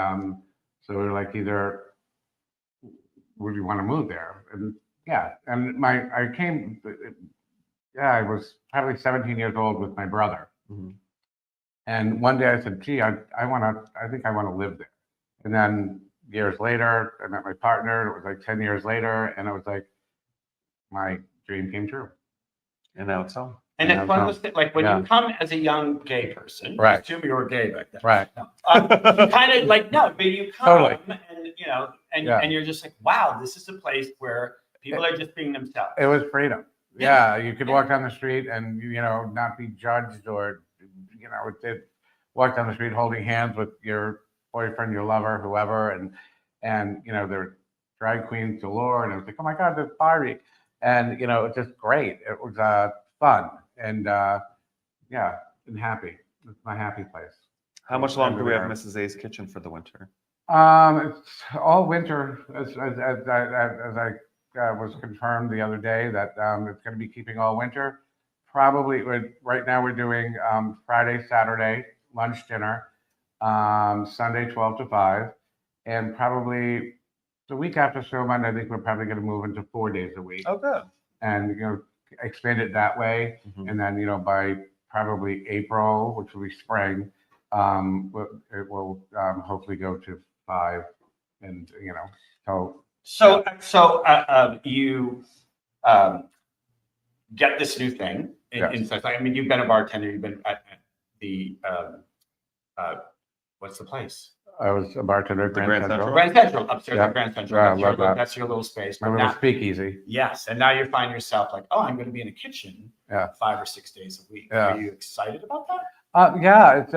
so we were like, either would you want to move there? And yeah, and I was probably 17 years old with my brother. And one day I said, gee, I think I want to live there. And then years later, I met my partner. It was like 10 years later. And it was like, my dream came true. And now it's home. And it's one of those things, like when you come as a young gay person, Right. assume you were gay back then. Right. No. You kind of like, no, but you come Totally. and you're just like, wow, this is a place where people are just being themselves. It was freedom. Yeah. You could walk down the street and, not be judged or, walk down the street holding hands with your boyfriend, your lover, whoever. And there were drag queens galore. And it was like, oh my God, there's Barbie. And, it's just great. It was fun. And and happy. It's my happy place. How much longer do we have Mrs. A's kitchen for the winter? It's all winter, as I was confirmed the other day, that it's going to be keeping all winter. Probably right now we're doing Friday, Saturday lunch, dinner, Sunday 12 to 5, and probably the week after Snowman, I think we're probably going to move into 4 days a week. Oh, good. And expand it that way, and then by probably April, which will be spring, it will hopefully go to 5, and So you get this new thing. I mean, you've been a bartender. You've been at the what's the place? I was a bartender at Grand Central. Grand Central, upstairs Yeah. at Grand Central. Yeah, I That's your love that. that's your little space. My But little now, speakeasy. yes, and now you find yourself like, oh, I'm going to be in a kitchen 5 or 6 days a week. Yeah. Are you excited about that? Yeah, it's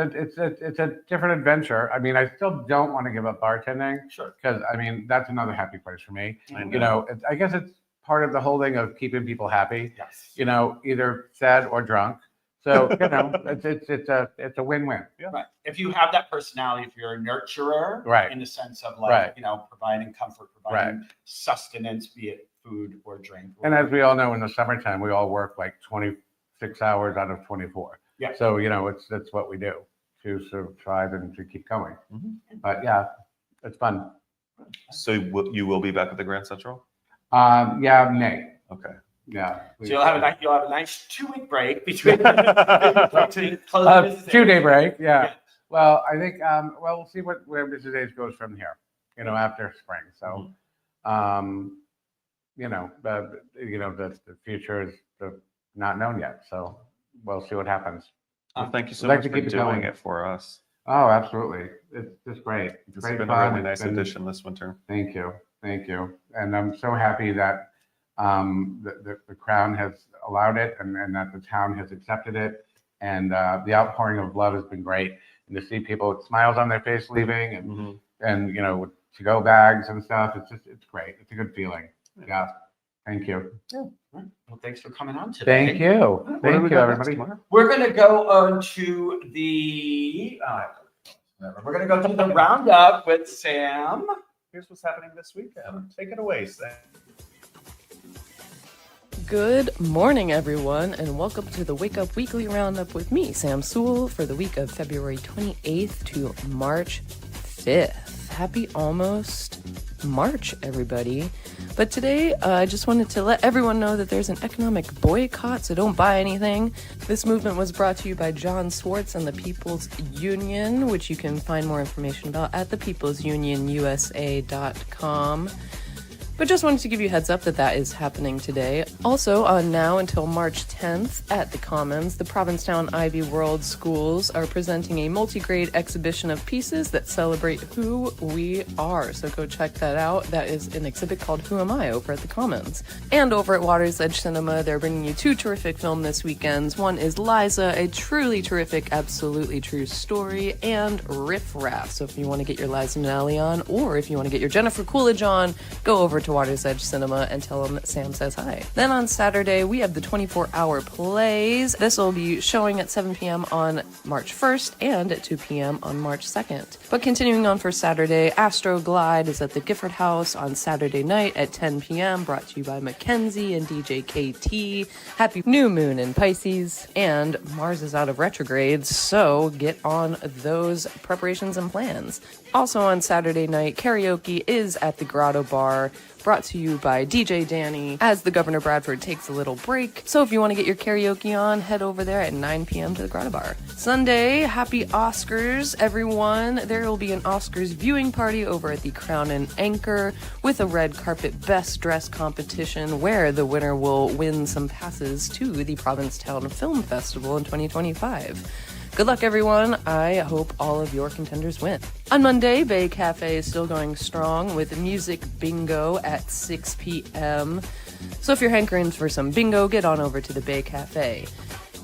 a different adventure. I mean, I still don't want to give up bartending. Sure. Because I mean, that's another happy place for me. I know. I guess it's part of the whole thing of keeping people happy. Yes. Either sad or drunk. So it's a win-win. Yeah. Right. If you have that personality, if you're a nurturer, Right. in the sense of like, Right. providing comfort, providing sustenance, be it food or drink. And as we all know, in the summertime, we all work like 26 hours out of 24. Yeah. So, that's what we do to survive and to keep going. But yeah, it's fun. So you will be back at the Grand Central? Yeah, May. Okay. Yeah. So you'll have a nice 2-week break between closing businesses. 2-day break. Yeah. Well, I think, we'll see where Mrs. A's goes from here, after spring. So, the future is not known yet. So we'll see what happens. Well, thank you so I'd like much to for keep it doing going. it for us. Oh, absolutely. It's just great. It's It's great been fun. a really It's nice been- addition this winter. Thank you. And I'm so happy that the Crown has allowed it and that the town has accepted it. And the outpouring of love has been great. And to see people with smiles on their face leaving and you know, with to-go bags and stuff, it's great. It's a good feeling. Yeah. Thank you. Well, thanks for coming on today. Thank you. Thank you, everybody. We're going to go on to the we're going to go to the roundup with Sam. Here's what's happening this weekend. Take it away, Sam. Good morning, everyone, and welcome to the Wake Up Weekly Roundup with me, Sam Sewell, for the week of February 28th to March 5th. Happy almost March, everybody. But today, I just wanted to let everyone know that there's an economic boycott, so don't buy anything. This movement was brought to you by John Swartz and the People's Union, which you can find more information about at thepeoplesunionusa.com. But just wanted to give you a heads up that that is happening today. Also, on now until March 10th at the Commons, the Provincetown Ivy World Schools are presenting a multi-grade exhibition of pieces that celebrate who we are. So go check that out. That is an exhibit called Who Am I over at the Commons. And over at Water's Edge Cinema, they're bringing you two terrific films this weekend. One is Liza, a truly terrific, absolutely true story, and Riff Raff. So if you want to get your Liza Minnelli on, or if you want to get your Jennifer Coolidge on, go over to Water's Edge Cinema and tell them that Sam says hi. Then on Saturday, we have the 24-hour plays. This will be showing at 7 p.m. on March 1st and at 2 p.m. on March 2nd. But continuing on for Saturday, Astro Glide is at the Gifford House on Saturday night at 10 p.m. brought to you by Mackenzie and DJ KT. Happy new moon in Pisces. And Mars is out of retrograde, so get on those preparations and plans. Also on Saturday night, karaoke is at the Grotto Bar, brought to you by DJ Danny as the Governor Bradford takes a little break. So if you want to get your karaoke on, head over there at 9 p.m. to the Grotto Bar. Sunday, happy Oscars, everyone. There will be an Oscars viewing party over at the Crown and Anchor with a red carpet best dress competition where the winner will win some passes to the Provincetown Film Festival in 2025. Good luck, everyone. I hope all of your contenders win. On Monday, Bay Cafe is still going strong with music bingo at 6 p.m. So if you're hankering for some bingo, get on over to the Bay Cafe.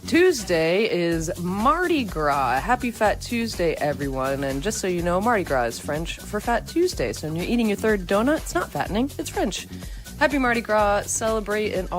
Tuesday is Mardi Gras. Happy Fat Tuesday, everyone. And just so you know, Mardi Gras is French for Fat Tuesday. So when you're eating your third donut, it's not fattening, it's French. Happy Mardi Gras, celebrate, and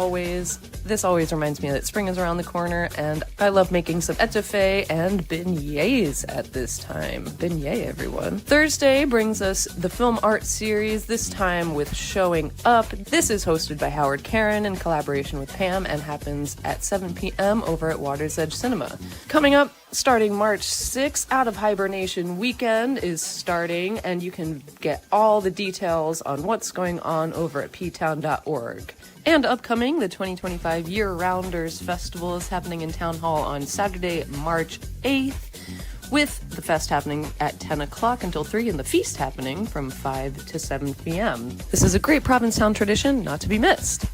this always reminds me that spring is around the corner, and I love making some etouffee and beignets at this time. Beignet, everyone. Thursday brings us the film art series, this time with Showing Up. This is hosted by Howard Karen in collaboration with Pam and happens at 7 p.m. over at Water's Edge Cinema. Coming up, starting March 6th, Out of Hibernation Weekend is starting, and you can get all the details on what's going on over at ptown.org. And upcoming, the 2025 Year-Rounders Festival is happening in Town Hall on Saturday, March 8th, with the fest happening at 10 o'clock until 3 and the feast happening from 5 to 7 p.m. This is a great Provincetown tradition not to be missed.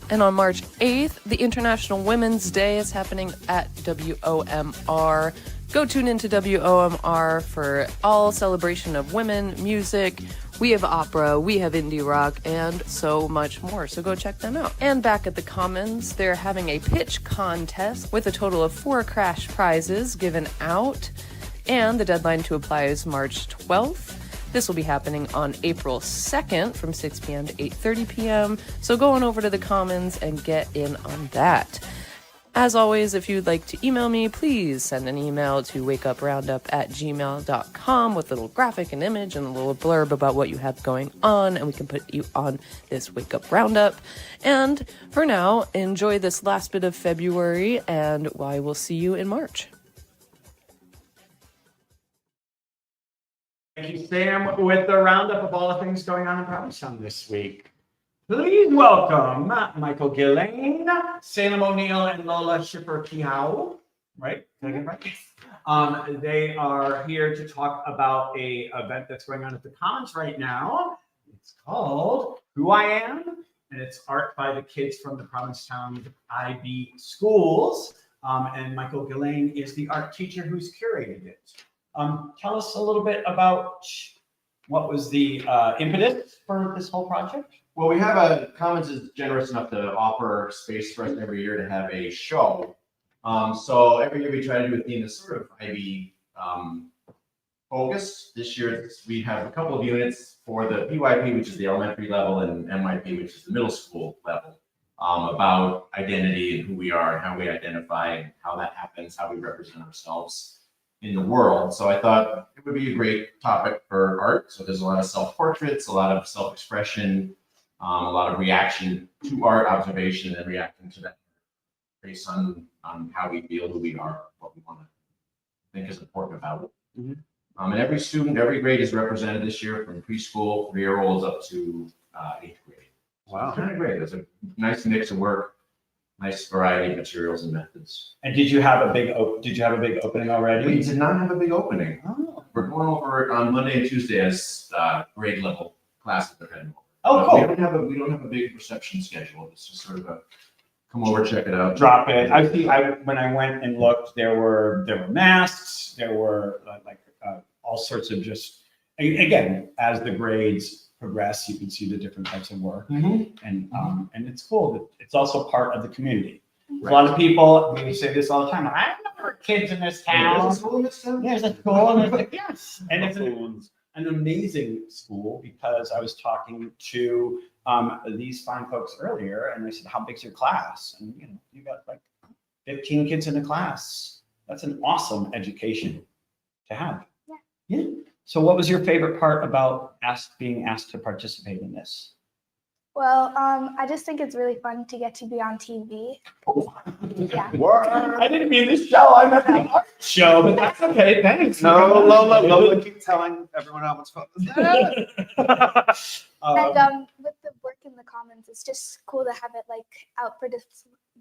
And on March 8th, the International Women's Day is happening at WOMR. Go tune into WOMR for all celebration of women, music. We have opera, we have indie rock, and so much more. So go check them out. And back at the Commons, they're having a pitch contest with a total of 4 crash prizes given out. And the deadline to apply is March 12th. This will be happening on April 2nd from 6 p.m. to 8:30 p.m. So go on over to the Commons and get in on that. As always, if you'd like to email me, please send an email to wakeuproundup@gmail.com with a little graphic and image and a little blurb about what you have going on, and we can put you on this Wake Up Roundup. And for now, enjoy this last bit of February, and I will see you in March. Thank you, Sam, with the roundup of all the things going on in Provincetown this week. Please welcome Michael Gillane, Salem O'Neill, and Lola Schiffer-Kehoe. Right? Did I get it right? They are here to talk about an event that's going on at the Commons right now. It's called Who I Am, and it's art by the kids from the Provincetown IB schools. And Michael Gillane is the art teacher who's curated it. Tell us a little bit about What was the impetus for this whole project? Well, we have a Commons is generous enough to offer space for us every year to have a show. So every year we try to do a theme that's sort of IB focused. This year we have a couple of units for the PYP, which is the elementary level, and MYP, which is the middle school level, about identity and who we are and how we identify and how that happens, how we represent ourselves in the world. So I thought it would be a great topic for art. So there's a lot of self-portraits, a lot of self-expression, a lot of reaction to art, observation, and reacting to that based on how we feel, who we are, what we want to think is important about it. Mm-hmm. And every student, every grade is represented this year from preschool, 3-year-olds up to 8th grade. Wow. It's kind of great. There's a nice mix of work, nice variety of materials and methods. And did you have a big opening already? We did not have a big opening. Oh. We're going over it on Monday and Tuesday as grade level classes are heading over. Oh, cool. We don't have a big reception schedule. It's just sort of a come over, check it out. Drop it. When I went and looked, there were masks, there were all sorts of just, again, as the grades progress, you can see the different types of work. Mm-hmm. And it's cool that it's also part of the community. Right. A lot of people, we say this all the time, I remember kids in this town. There's a school in this town? There's a school, and it's like, yes. And it's an amazing school, because I was talking to these fine folks earlier, and they said, how big's your class? And you got like 15 kids in a class. That's an awesome education to have. Yeah. So what was your favorite part about being asked to participate in this? Well, I just think it's really fun to get to be on TV. Yeah. I didn't mean this show. I meant the art show, but that's okay. Thanks. No, Lola, keep telling everyone how much fun this is. And with the work in the Commons, it's just cool to have it like out for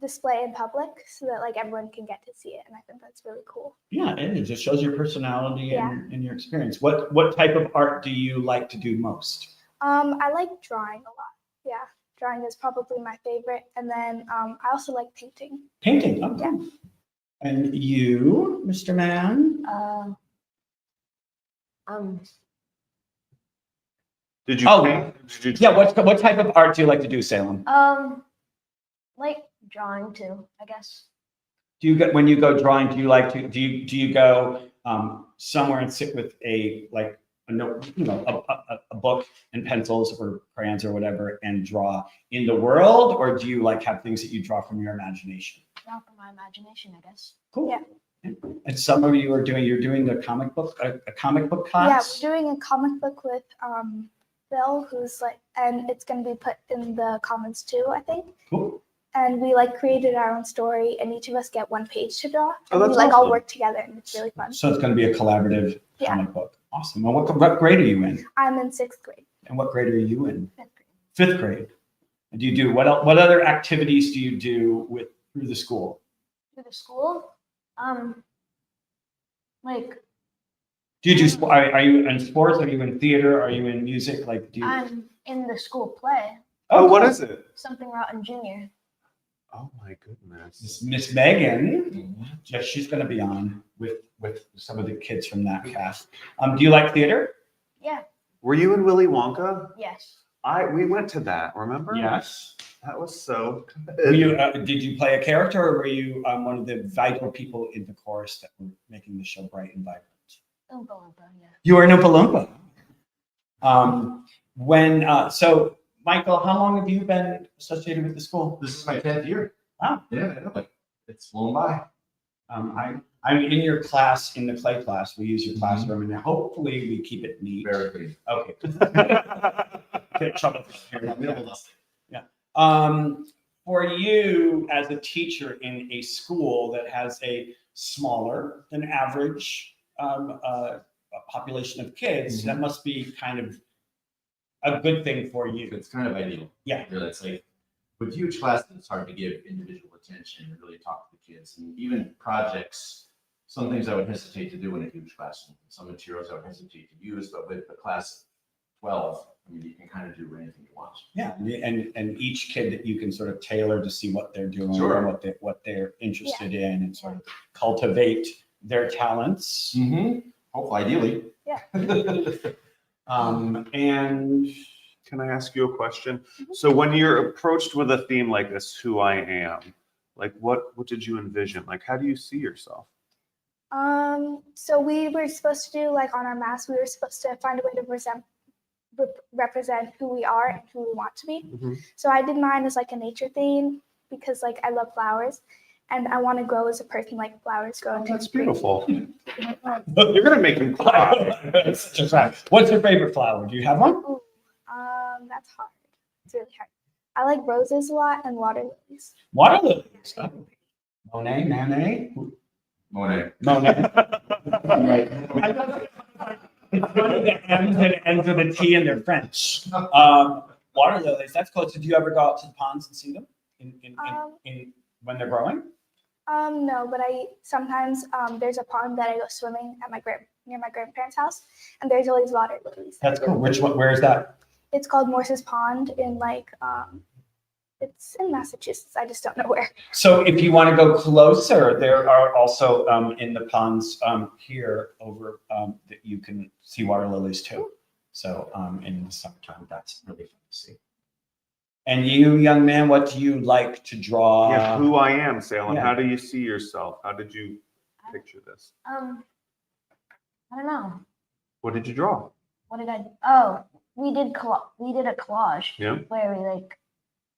display in public, so that like everyone can get to see it. And I think that's really cool. Yeah, it just shows your personality and your experience. What type of art do you like to do most? I like drawing a lot. Yeah, drawing is probably my favorite. And then I also like painting. Painting, okay. Yeah. And you, Mr. Man? Did you paint? Yeah, what type of art do you like to do, Salem? Like drawing too, I guess. When you go drawing, do you go somewhere and sit with a note, a book and pencils or crayons or whatever, and draw in the world, or do you like have things that you draw from your imagination? Draw from my imagination, I guess. Cool. Yeah. And some of you you're doing the comic book, a comic book class? Yeah, we're doing a comic book with Bill, who's and it's going to be put in the Commons too, I think. Cool. And we created our own story, and each of us get one page to draw. Oh, and we that's all awesome. work together, and it's really fun. So it's going to be a collaborative comic book. Awesome. Well, what grade are you in? I'm in 6th grade. And what grade are you in? 5th grade. 5th grade. And do you do what other activities do you do through the school? Through the school, Do you do? Are you in sports? Are you in theater? Are you in music? I'm in the school play. Oh, what is it? Something Rotten Junior. Oh my goodness. Miss Megan, she's going to be on with some of the kids from that cast. Do you like theater? Yeah. Were you in Willy Wonka? Yes. We went to that. Remember? Yes. That was so good. Were you, did you play a character, or were you one of the vital people in the chorus that were making the show bright and vibrant? Oompa Loompa, yeah. You were an Oompa Loompa. So, Michael, how long have you been associated with the school? This is my 10th year. Wow. Yeah, I know. It's flown by. I'm in your class, in the clay class. We use your classroom, and hopefully we keep it neat. Very clean. Okay. Get trouble here. Yeah. For you as a teacher in a school that has a smaller than average population of kids, that must be kind of a good thing for you. It's kind of ideal. Yeah. Really, it's with huge classes, it's hard to give individual attention and really talk to the kids. And even projects, some things I would hesitate to do in a huge classroom. Some materials I would hesitate to use, but with the class 12, you can kind of do anything you want. Yeah, and each kid that you can sort of tailor to see what they're doing, Sure. and what they're interested in, and sort of cultivate their talents. Mm-hmm. Hopefully, ideally. Yeah. And Can I ask you a question? So when you're approached with a theme like this, who I am, like what did you envision? Like, how do you see yourself? So we were supposed to do like on our mask, we were supposed to find a way to represent who we are and who we want to be. So I did mine as like a nature theme because like I love flowers and I want to grow as a person like flowers grow. That's beautiful. You're You're gonna make me cry. What's your favorite flower? Do you have one? Ooh, that's hard. It's really hard. I like roses a lot and water lilies. Water lilies. Monet, Manet, Monet. Monet. Right. It's funny that ends with a T and they're French. Water lilies. That's close. Did you ever go out to the ponds and see them in when they're growing? No, but I sometimes there's a pond that I go swimming at near my grandparents' house, and there's always water lilies. That's cool. Which one? Where is that? It's called Morse's Pond in it's in Massachusetts. I just don't know where. So if you want to go closer, there are also in the ponds here over that you can see water lilies too. So in the summertime, that's really fun to see. And you, young man, what do you like to draw? Yeah, who I am, Salem. Yeah. How do you see yourself? How did you picture this? I don't know. What did you draw? What did I? Oh, we did a collage. Yeah. Where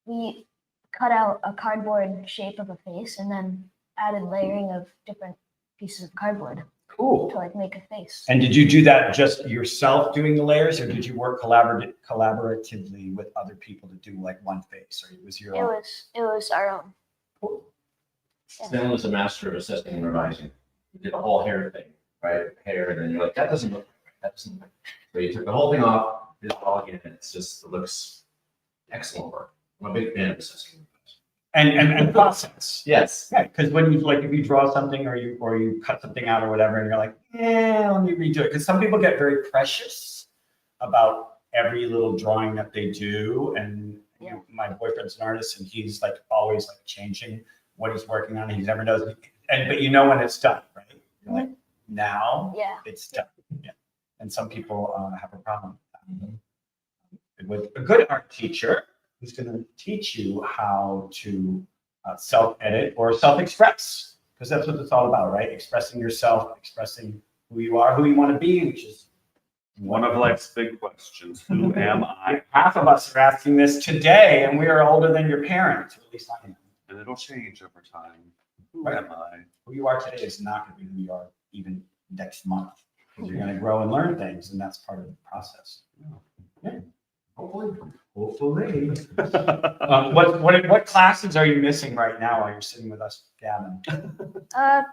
we cut out a cardboard shape of a face and then added layering of different pieces of cardboard Cool. to like make a face. And did you do that just yourself doing the layers, or did you work collaboratively with other people to do like one face, or was your own? It was our own. Yeah. Salem was a master of assessing and revising. You did the whole hair thing, right? Hair, and then you're like, that doesn't look right. That doesn't look right. So you took the whole thing off, did it all again, and it looks excellent work. I'm a big fan of assessing. And process. Yes. Yeah, because when you if you draw something or you cut something out or whatever, and you're like, yeah, let me redo it. Because some people get very precious about every little drawing that they do. And you know, my boyfriend's an artist, and he's like always like changing what he's working on. He never knows. But you know when it's done, right? You're like, now it's done. Yeah. And some people have a problem with a good art teacher who's going to teach you how to self-edit or self-express, because that's what it's all about, right? Expressing yourself, expressing who you are, who you want to be, which is one of life's big questions. Who am I? Half of us are asking this today, and we are older than your parents, or at least I am. And it'll change over time. Who Right. am I? Who you are today is not going to be who you are even next month, because you're going to grow and learn things, and that's part of the process. Yeah. Hopefully. What classes are you missing right now while you're sitting with us, Gavin?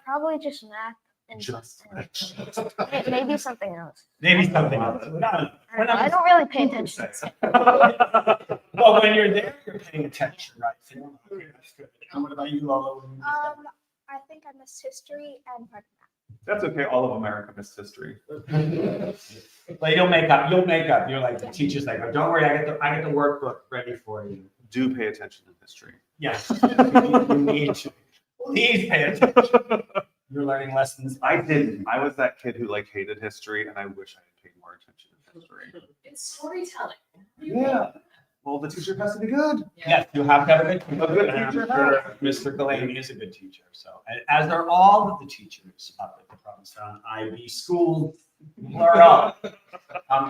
Probably just math and maybe something else. Maybe something else. I don't really pay attention. Well, when you're there, you're paying attention, right? So, okay, that's good. And what about you, Lola? I think I missed history and part of math. That's okay. All of America missed history. But you'll make up. You're like the teacher's like, oh, don't worry, I get the workbook ready for you. Do pay attention in history. Yes, you need to. Please pay attention. You're learning lessons. I didn't. I was that kid who like hated history, and I wish I had paid more attention in history. It's storytelling. Yeah. Well, the teacher has to be good. Yes, you have to have a good teacher. Mr. Gillane is a good teacher. So, as are all of the teachers up at the Provincetown IB School. Plural.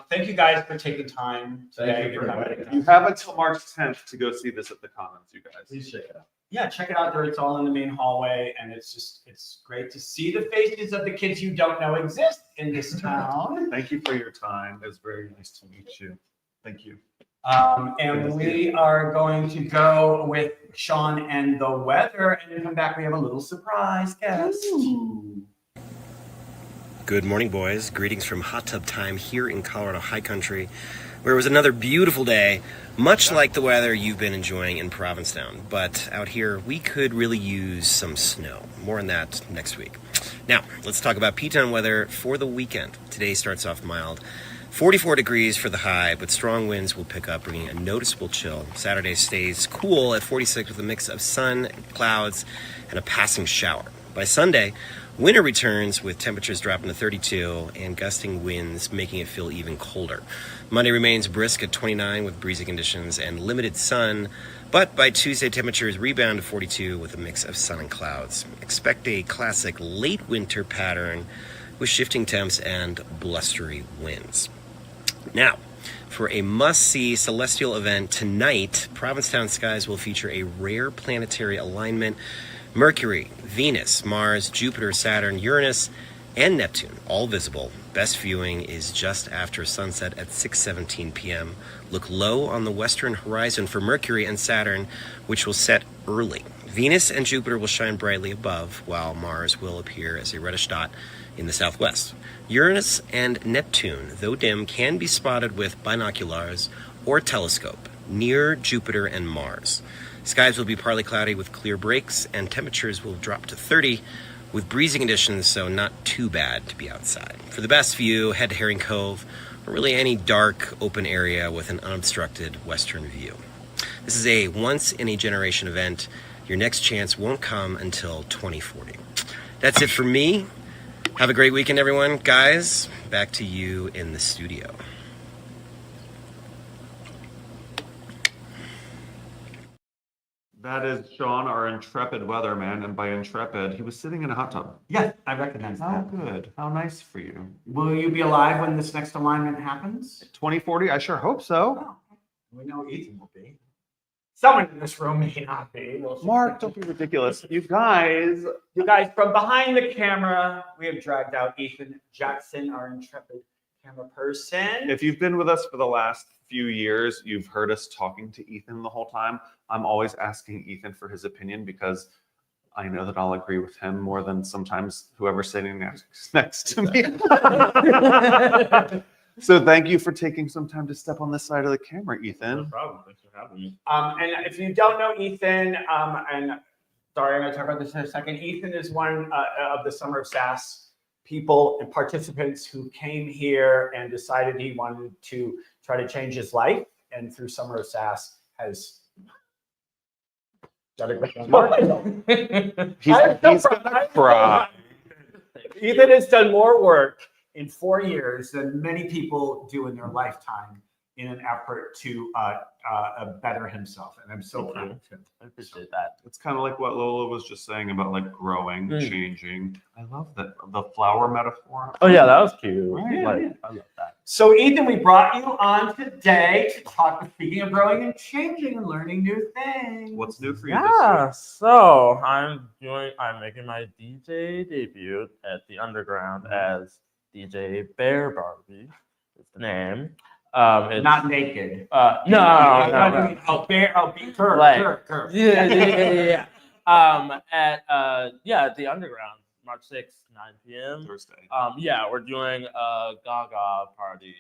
Thank you guys for taking time today. You have until March 10th to go see this at the Commons, you guys. Please check it out. Yeah, check it out there. It's all in the main hallway, and it's great to see the faces of the kids you don't know exist in this town. Thank you for your time. It was very nice to meet you. Thank you. And we are going to go with Sean and the weather, and then come back. We have a little surprise guest. Good morning, boys. Greetings from Hot Tub Time here in Colorado High Country, where it was another beautiful day, much like the weather you've been enjoying in Provincetown. But out here, we could really use some snow. More on that next week. Now, let's talk about P-Town weather for the weekend. Today starts off mild. 44 degrees for the high, but strong winds will pick up, bringing a noticeable chill. Saturday stays cool at 46 with a mix of sun, clouds, and a passing shower. By Sunday, Winter returns with temperatures dropping to 32 and gusting winds making it feel even colder. Monday remains brisk at 29 with breezy conditions and limited sun, but by Tuesday temperatures rebound to 42 with a mix of sun and clouds. Expect a classic late winter pattern with shifting temps and blustery winds. Now, for a must-see celestial event tonight, Provincetown skies will feature a rare planetary alignment. Mercury, Venus, Mars, Jupiter, Saturn, Uranus, and Neptune, all visible. Best viewing is just after sunset at 6:17 p.m. Look low on the western horizon for Mercury and Saturn, which will set early. Venus and Jupiter will shine brightly above, while Mars will appear as a reddish dot in the southwest. Uranus and Neptune, though dim, can be spotted with binoculars or telescope near Jupiter and Mars. Skies will be partly cloudy with clear breaks, and temperatures will drop to 30 with breezy conditions, so not too bad to be outside. For the best view, head to Herring Cove, or really any dark, open area with an unobstructed western view. This is a once-in-a-generation event. Your next chance won't come until 2040. That's it for me. Have a great weekend, everyone. Guys, back to you in the studio. That is Sean, our intrepid weatherman, and by intrepid, he was sitting in a hot tub. Yeah, I recognize How that. good. How nice for you. Will you be alive when this next alignment happens? 2040, I sure hope so. Oh, we know Ethan will be. Someone in this room may not be. We'll see. Mark, don't be ridiculous. You guys. From behind the camera, we have dragged out Ethan Jackson, our intrepid camera person. If you've been with us for the last few years, you've heard us talking to Ethan the whole time. I'm always asking Ethan for his opinion because I know that I'll agree with him more than sometimes whoever's sitting next to me. So thank you for taking some time to step on this side of the camera, Ethan. No problem. Thanks for having me. And if you don't know Ethan, and sorry, I'm going to talk about this in a second. Ethan is one of the Summer of Sass people and participants who came here and decided he wanted to try to change his life, and through Summer of Sass has got a great He's gonna cry. Ethan has done more work in 4 years than many people do in their lifetime in an effort to better himself, and I'm so proud of him. I appreciate that. It's kind of like what Lola was just saying about like growing, changing. I love that the flower metaphor. Oh yeah, that was cute. Right. Like, I love that. So Ethan, we brought you on today to talk, speaking of growing and changing and learning new things. What's new for you Yeah, this so I'm making my DJ debut at the Underground as DJ Bear Barbie. Is the name. It's Not naked. No. I'll be curved. Like, curved. Yeah. At the Underground, March 6th, 9 p.m. Thursday. We're doing a Gaga party.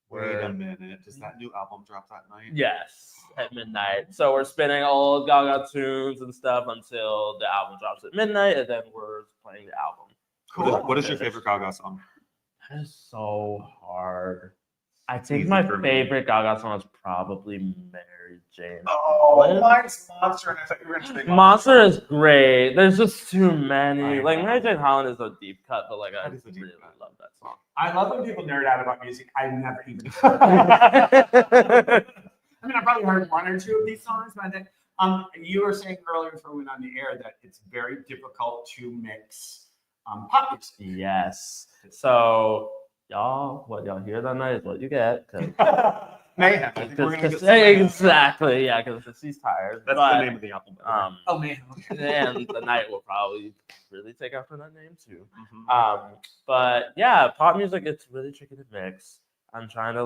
Wait a minute. Does that new album drop that night? Yes, at midnight. So we're spinning old Gaga tunes and stuff until the album drops at midnight, and then we're playing the album. Cool. What is your favorite Gaga song? That is so hard. I think Easy my for me. favorite Gaga song is probably Mary Jane. Oh, mine's Monster, and I thought you were going to say Monster is great. There's just too many. I Like know. Mary Jane Holland is a deep cut, but like I That is a deep really cut. love that song. I love when people nerd out about music. I never even. I mean, I probably heard one or two of these songs, but I think you were saying earlier before we went on the air that it's very difficult to mix pop music. Yes. So what y'all hear that night is what you get. Mayhem. I think we're gonna get some Mayhem. Exactly, yeah, because she's tired. That's but, the name of the album. Oh, Mayhem. And the night will probably really take after that name too. Mhm. But yeah, pop music, it's really tricky to mix. I'm trying to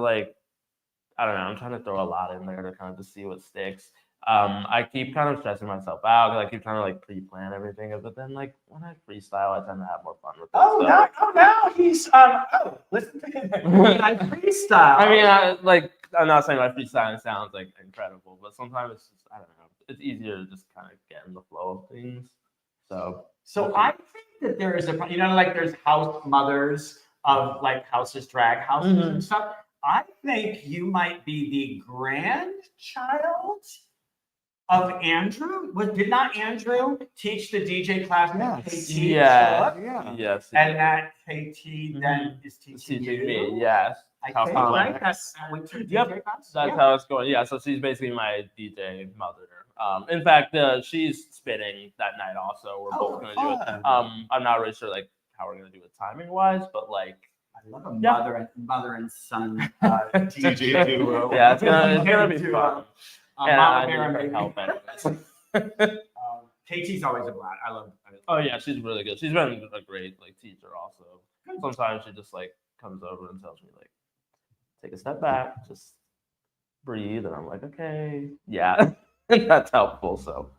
I'm trying to throw a lot in there to kind of just see what sticks. I keep kind of stressing myself out because I keep trying to pre-plan everything, but then when I freestyle, I tend to have more fun with it. Now he's listen to him. I freestyle. I mean, I'm not saying my freestyling sounds incredible, but sometimes it's just, I don't know, it's easier to just kind of get in the flow of things. So I think that there is there's house mothers of houses, drag houses and stuff. I think you might be the grandchild of Andrew. Did not Andrew teach the DJ class that KT Yeah. took? Yes. And that KT then is teaching you? me. Yes. I think, right? That's went to DJ class? That's how it's going. Yeah. So she's basically my DJ mother. In fact, she's spinning that night also. We're both gonna do it. I'm not really sure like how we're gonna do it timing wise, but like I love a mother and son DJ duo. Yeah, it's gonna be fun. And Mama I Bear need and her help anyways. KT's always a blast. I love. Oh yeah, she's really good. She's been a great like teacher also. Sometimes she just like comes over and tells me like, take a step back, just breathe, and I'm like, okay, yeah, that's helpful. So,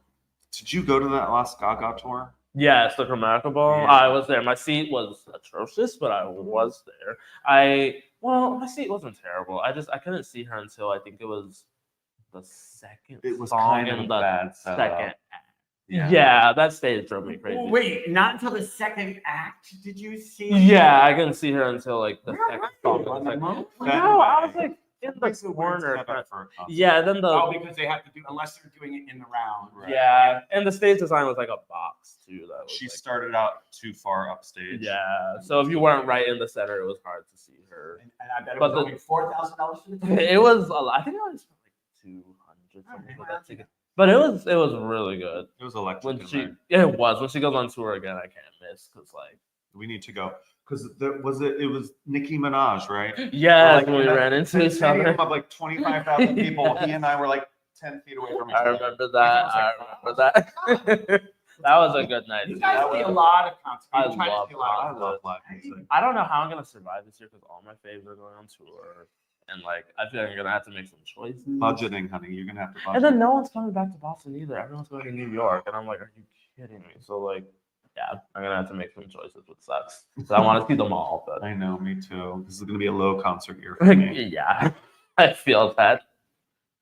did you go to that last Gaga tour? Yeah, it's the Remarkable. Yeah. I was there. My seat was atrocious, but I was there. My seat wasn't terrible. I couldn't see her until I think it was the second. It was song kind of in a the bad setup. second act. Yeah. Yeah, that stage drove me crazy. Wait, not until the second act did you see? Yeah, I couldn't see her until like the second song. On the moment? No, I was like in the corner. Yeah, then because they have to do unless they're doing it in the round. Right. Yeah, and the stage design was like a box too. That was She like, started out too far upstage. yeah, so if you weren't right in the center, it was hard to see her. And I bet it was only $4,000 for the ticket. It was a lot. I think I only spent like $200 something for that ticket. But it was really good. It was electric. When it was when she goes on tour again, I can't miss because like we need to go because it was Nicki Minaj, right? Yeah, like, when we ran into each other. Of like 25,000 people. He and I were like 10 feet away from each other. I remember that. That was a good night. You guys see a lot of concerts. I love live music. I don't know how I'm gonna survive this year because all my faves are going on tour, and like I feel like I'm gonna have to make some choices. Budgeting, honey. You're gonna have to budget. And then no one's coming back to Boston either. Everyone's going to New York, and I'm like, are you kidding me? So like, yeah, I'm gonna have to make some choices, which sucks. So I want to see them all, but I know, me too. This is gonna be a low concert year for me. yeah, I feel that.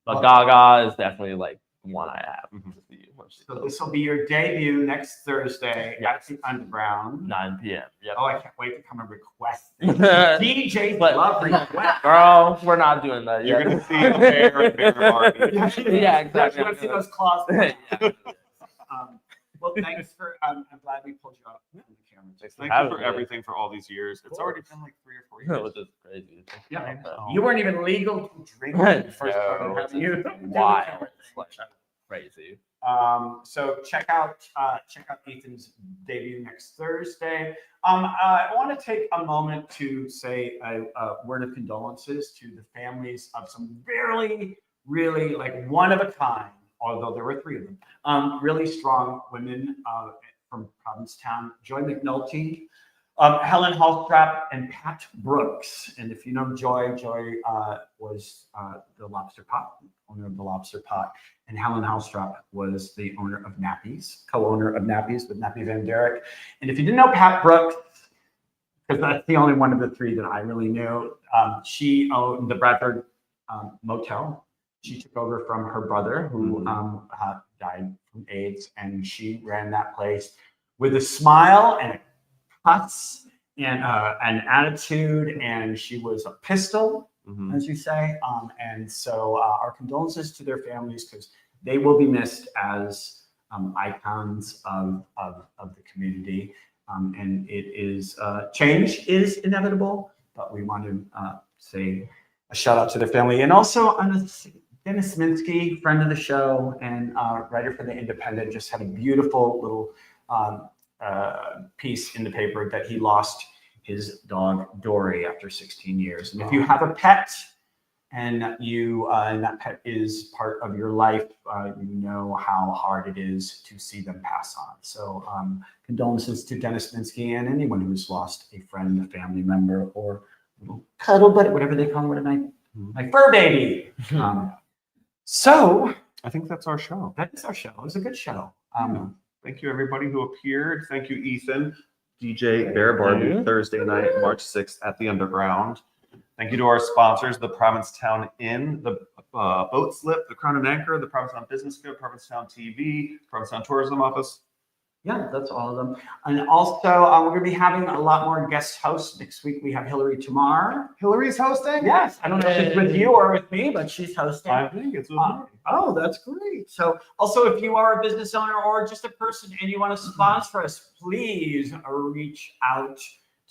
But Gaga is definitely like one I have to see. So this will be your debut next Thursday at the Underground. 9 p.m. Yep. Oh, I can't wait to come and request things. DJs love requests. Girl, we're not doing that yet. You're gonna see a bear and bear Markee. Yeah, exactly. You want to see those claws? Yeah. Well, thanks for. I'm glad we pulled you up on the camera. Thank you for everything for all these years. It's already been like 3 or 4 years. Which is crazy. Yeah, you weren't even legal to drink when you first started having you. Wild. Crazy. So check out Ethan's debut next Thursday. I want to take a moment to say a word of condolences to the families of some really like one of a kind, although there were 3 of them, really strong women from Provincetown, Joy McNulty, Helen Hallstrap, and Pat Brooks. And if you know Joy was the Lobster Pot, owner of the Lobster Pot, and Helen Hallstrap was the owner of Nappies, co-owner of Nappies with Nappy Van Derrick. And if you didn't know Pat Brooks, because that's the only one of the 3 that I really knew, she owned the Bradford Motel. She took over from her brother who died from AIDS, and she ran that place with a smile and a cuts and an attitude, and she was a pistol, as you say. And so our condolences to their families, because they will be missed as icons of the community. And it is change is inevitable, but we want to say a shout out to their family, and also Dennis Minsky, friend of the show and writer for the Independent, just had a beautiful little piece in the paper that he lost his dog Dory after 16 years. And if you have a pet and you and that pet is part of your life, you know how hard it is to see them pass on. So condolences to Dennis Minsky and anyone who's lost a friend, a family member, or little cuddle buddy, whatever they call it, my fur baby. So I think that's our show. That is our show. It was a good show. Thank you, everybody who appeared. Thank you, Ethan, DJ Bear Barbie, Thursday night, March 6th at the Underground. Thank you to our sponsors, the Provincetown Inn, the Boat Slip, the Crown and Anchor, the Provincetown Business Field, Provincetown TV, Provincetown Tourism Office, Yeah, that's all of them. And also, we're going to be having a lot more guest hosts next week. We have Hillary Tamar. Hillary's hosting? Yes. I don't know if it's with you or with me, but she's hosting. I think it's with me. Oh, that's great. So also, if you are a business owner or just a person and you want to sponsor us, please reach out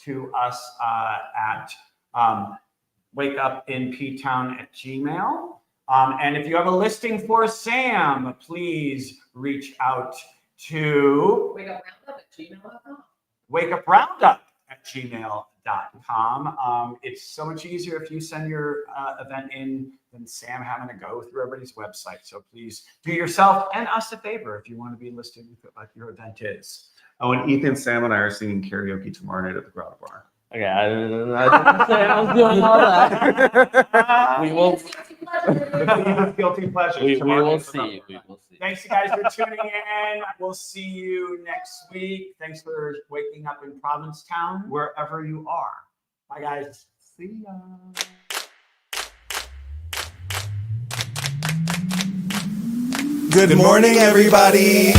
to us at wakeupinptown@gmail. And if you have a listing for Sam, please reach out to wakeuproundup@gmail.com. It's so much easier if you send your event in than Sam having to go through everybody's website. So please do yourself and us a favor if you want to be listed like your event is. Oh, and Ethan, Sam, and I are singing karaoke tomorrow night at the Grotto Bar. Okay, I didn't say I was doing all that. We will. Guilty pleasure. We will see. We will see. Thanks, you guys, for tuning in. We'll see you next week. Thanks for waking up in Provincetown, wherever you are. Bye, guys. See ya. Good morning, everybody.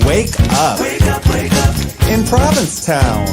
Wake up. Wake up, wake up. In Provincetown.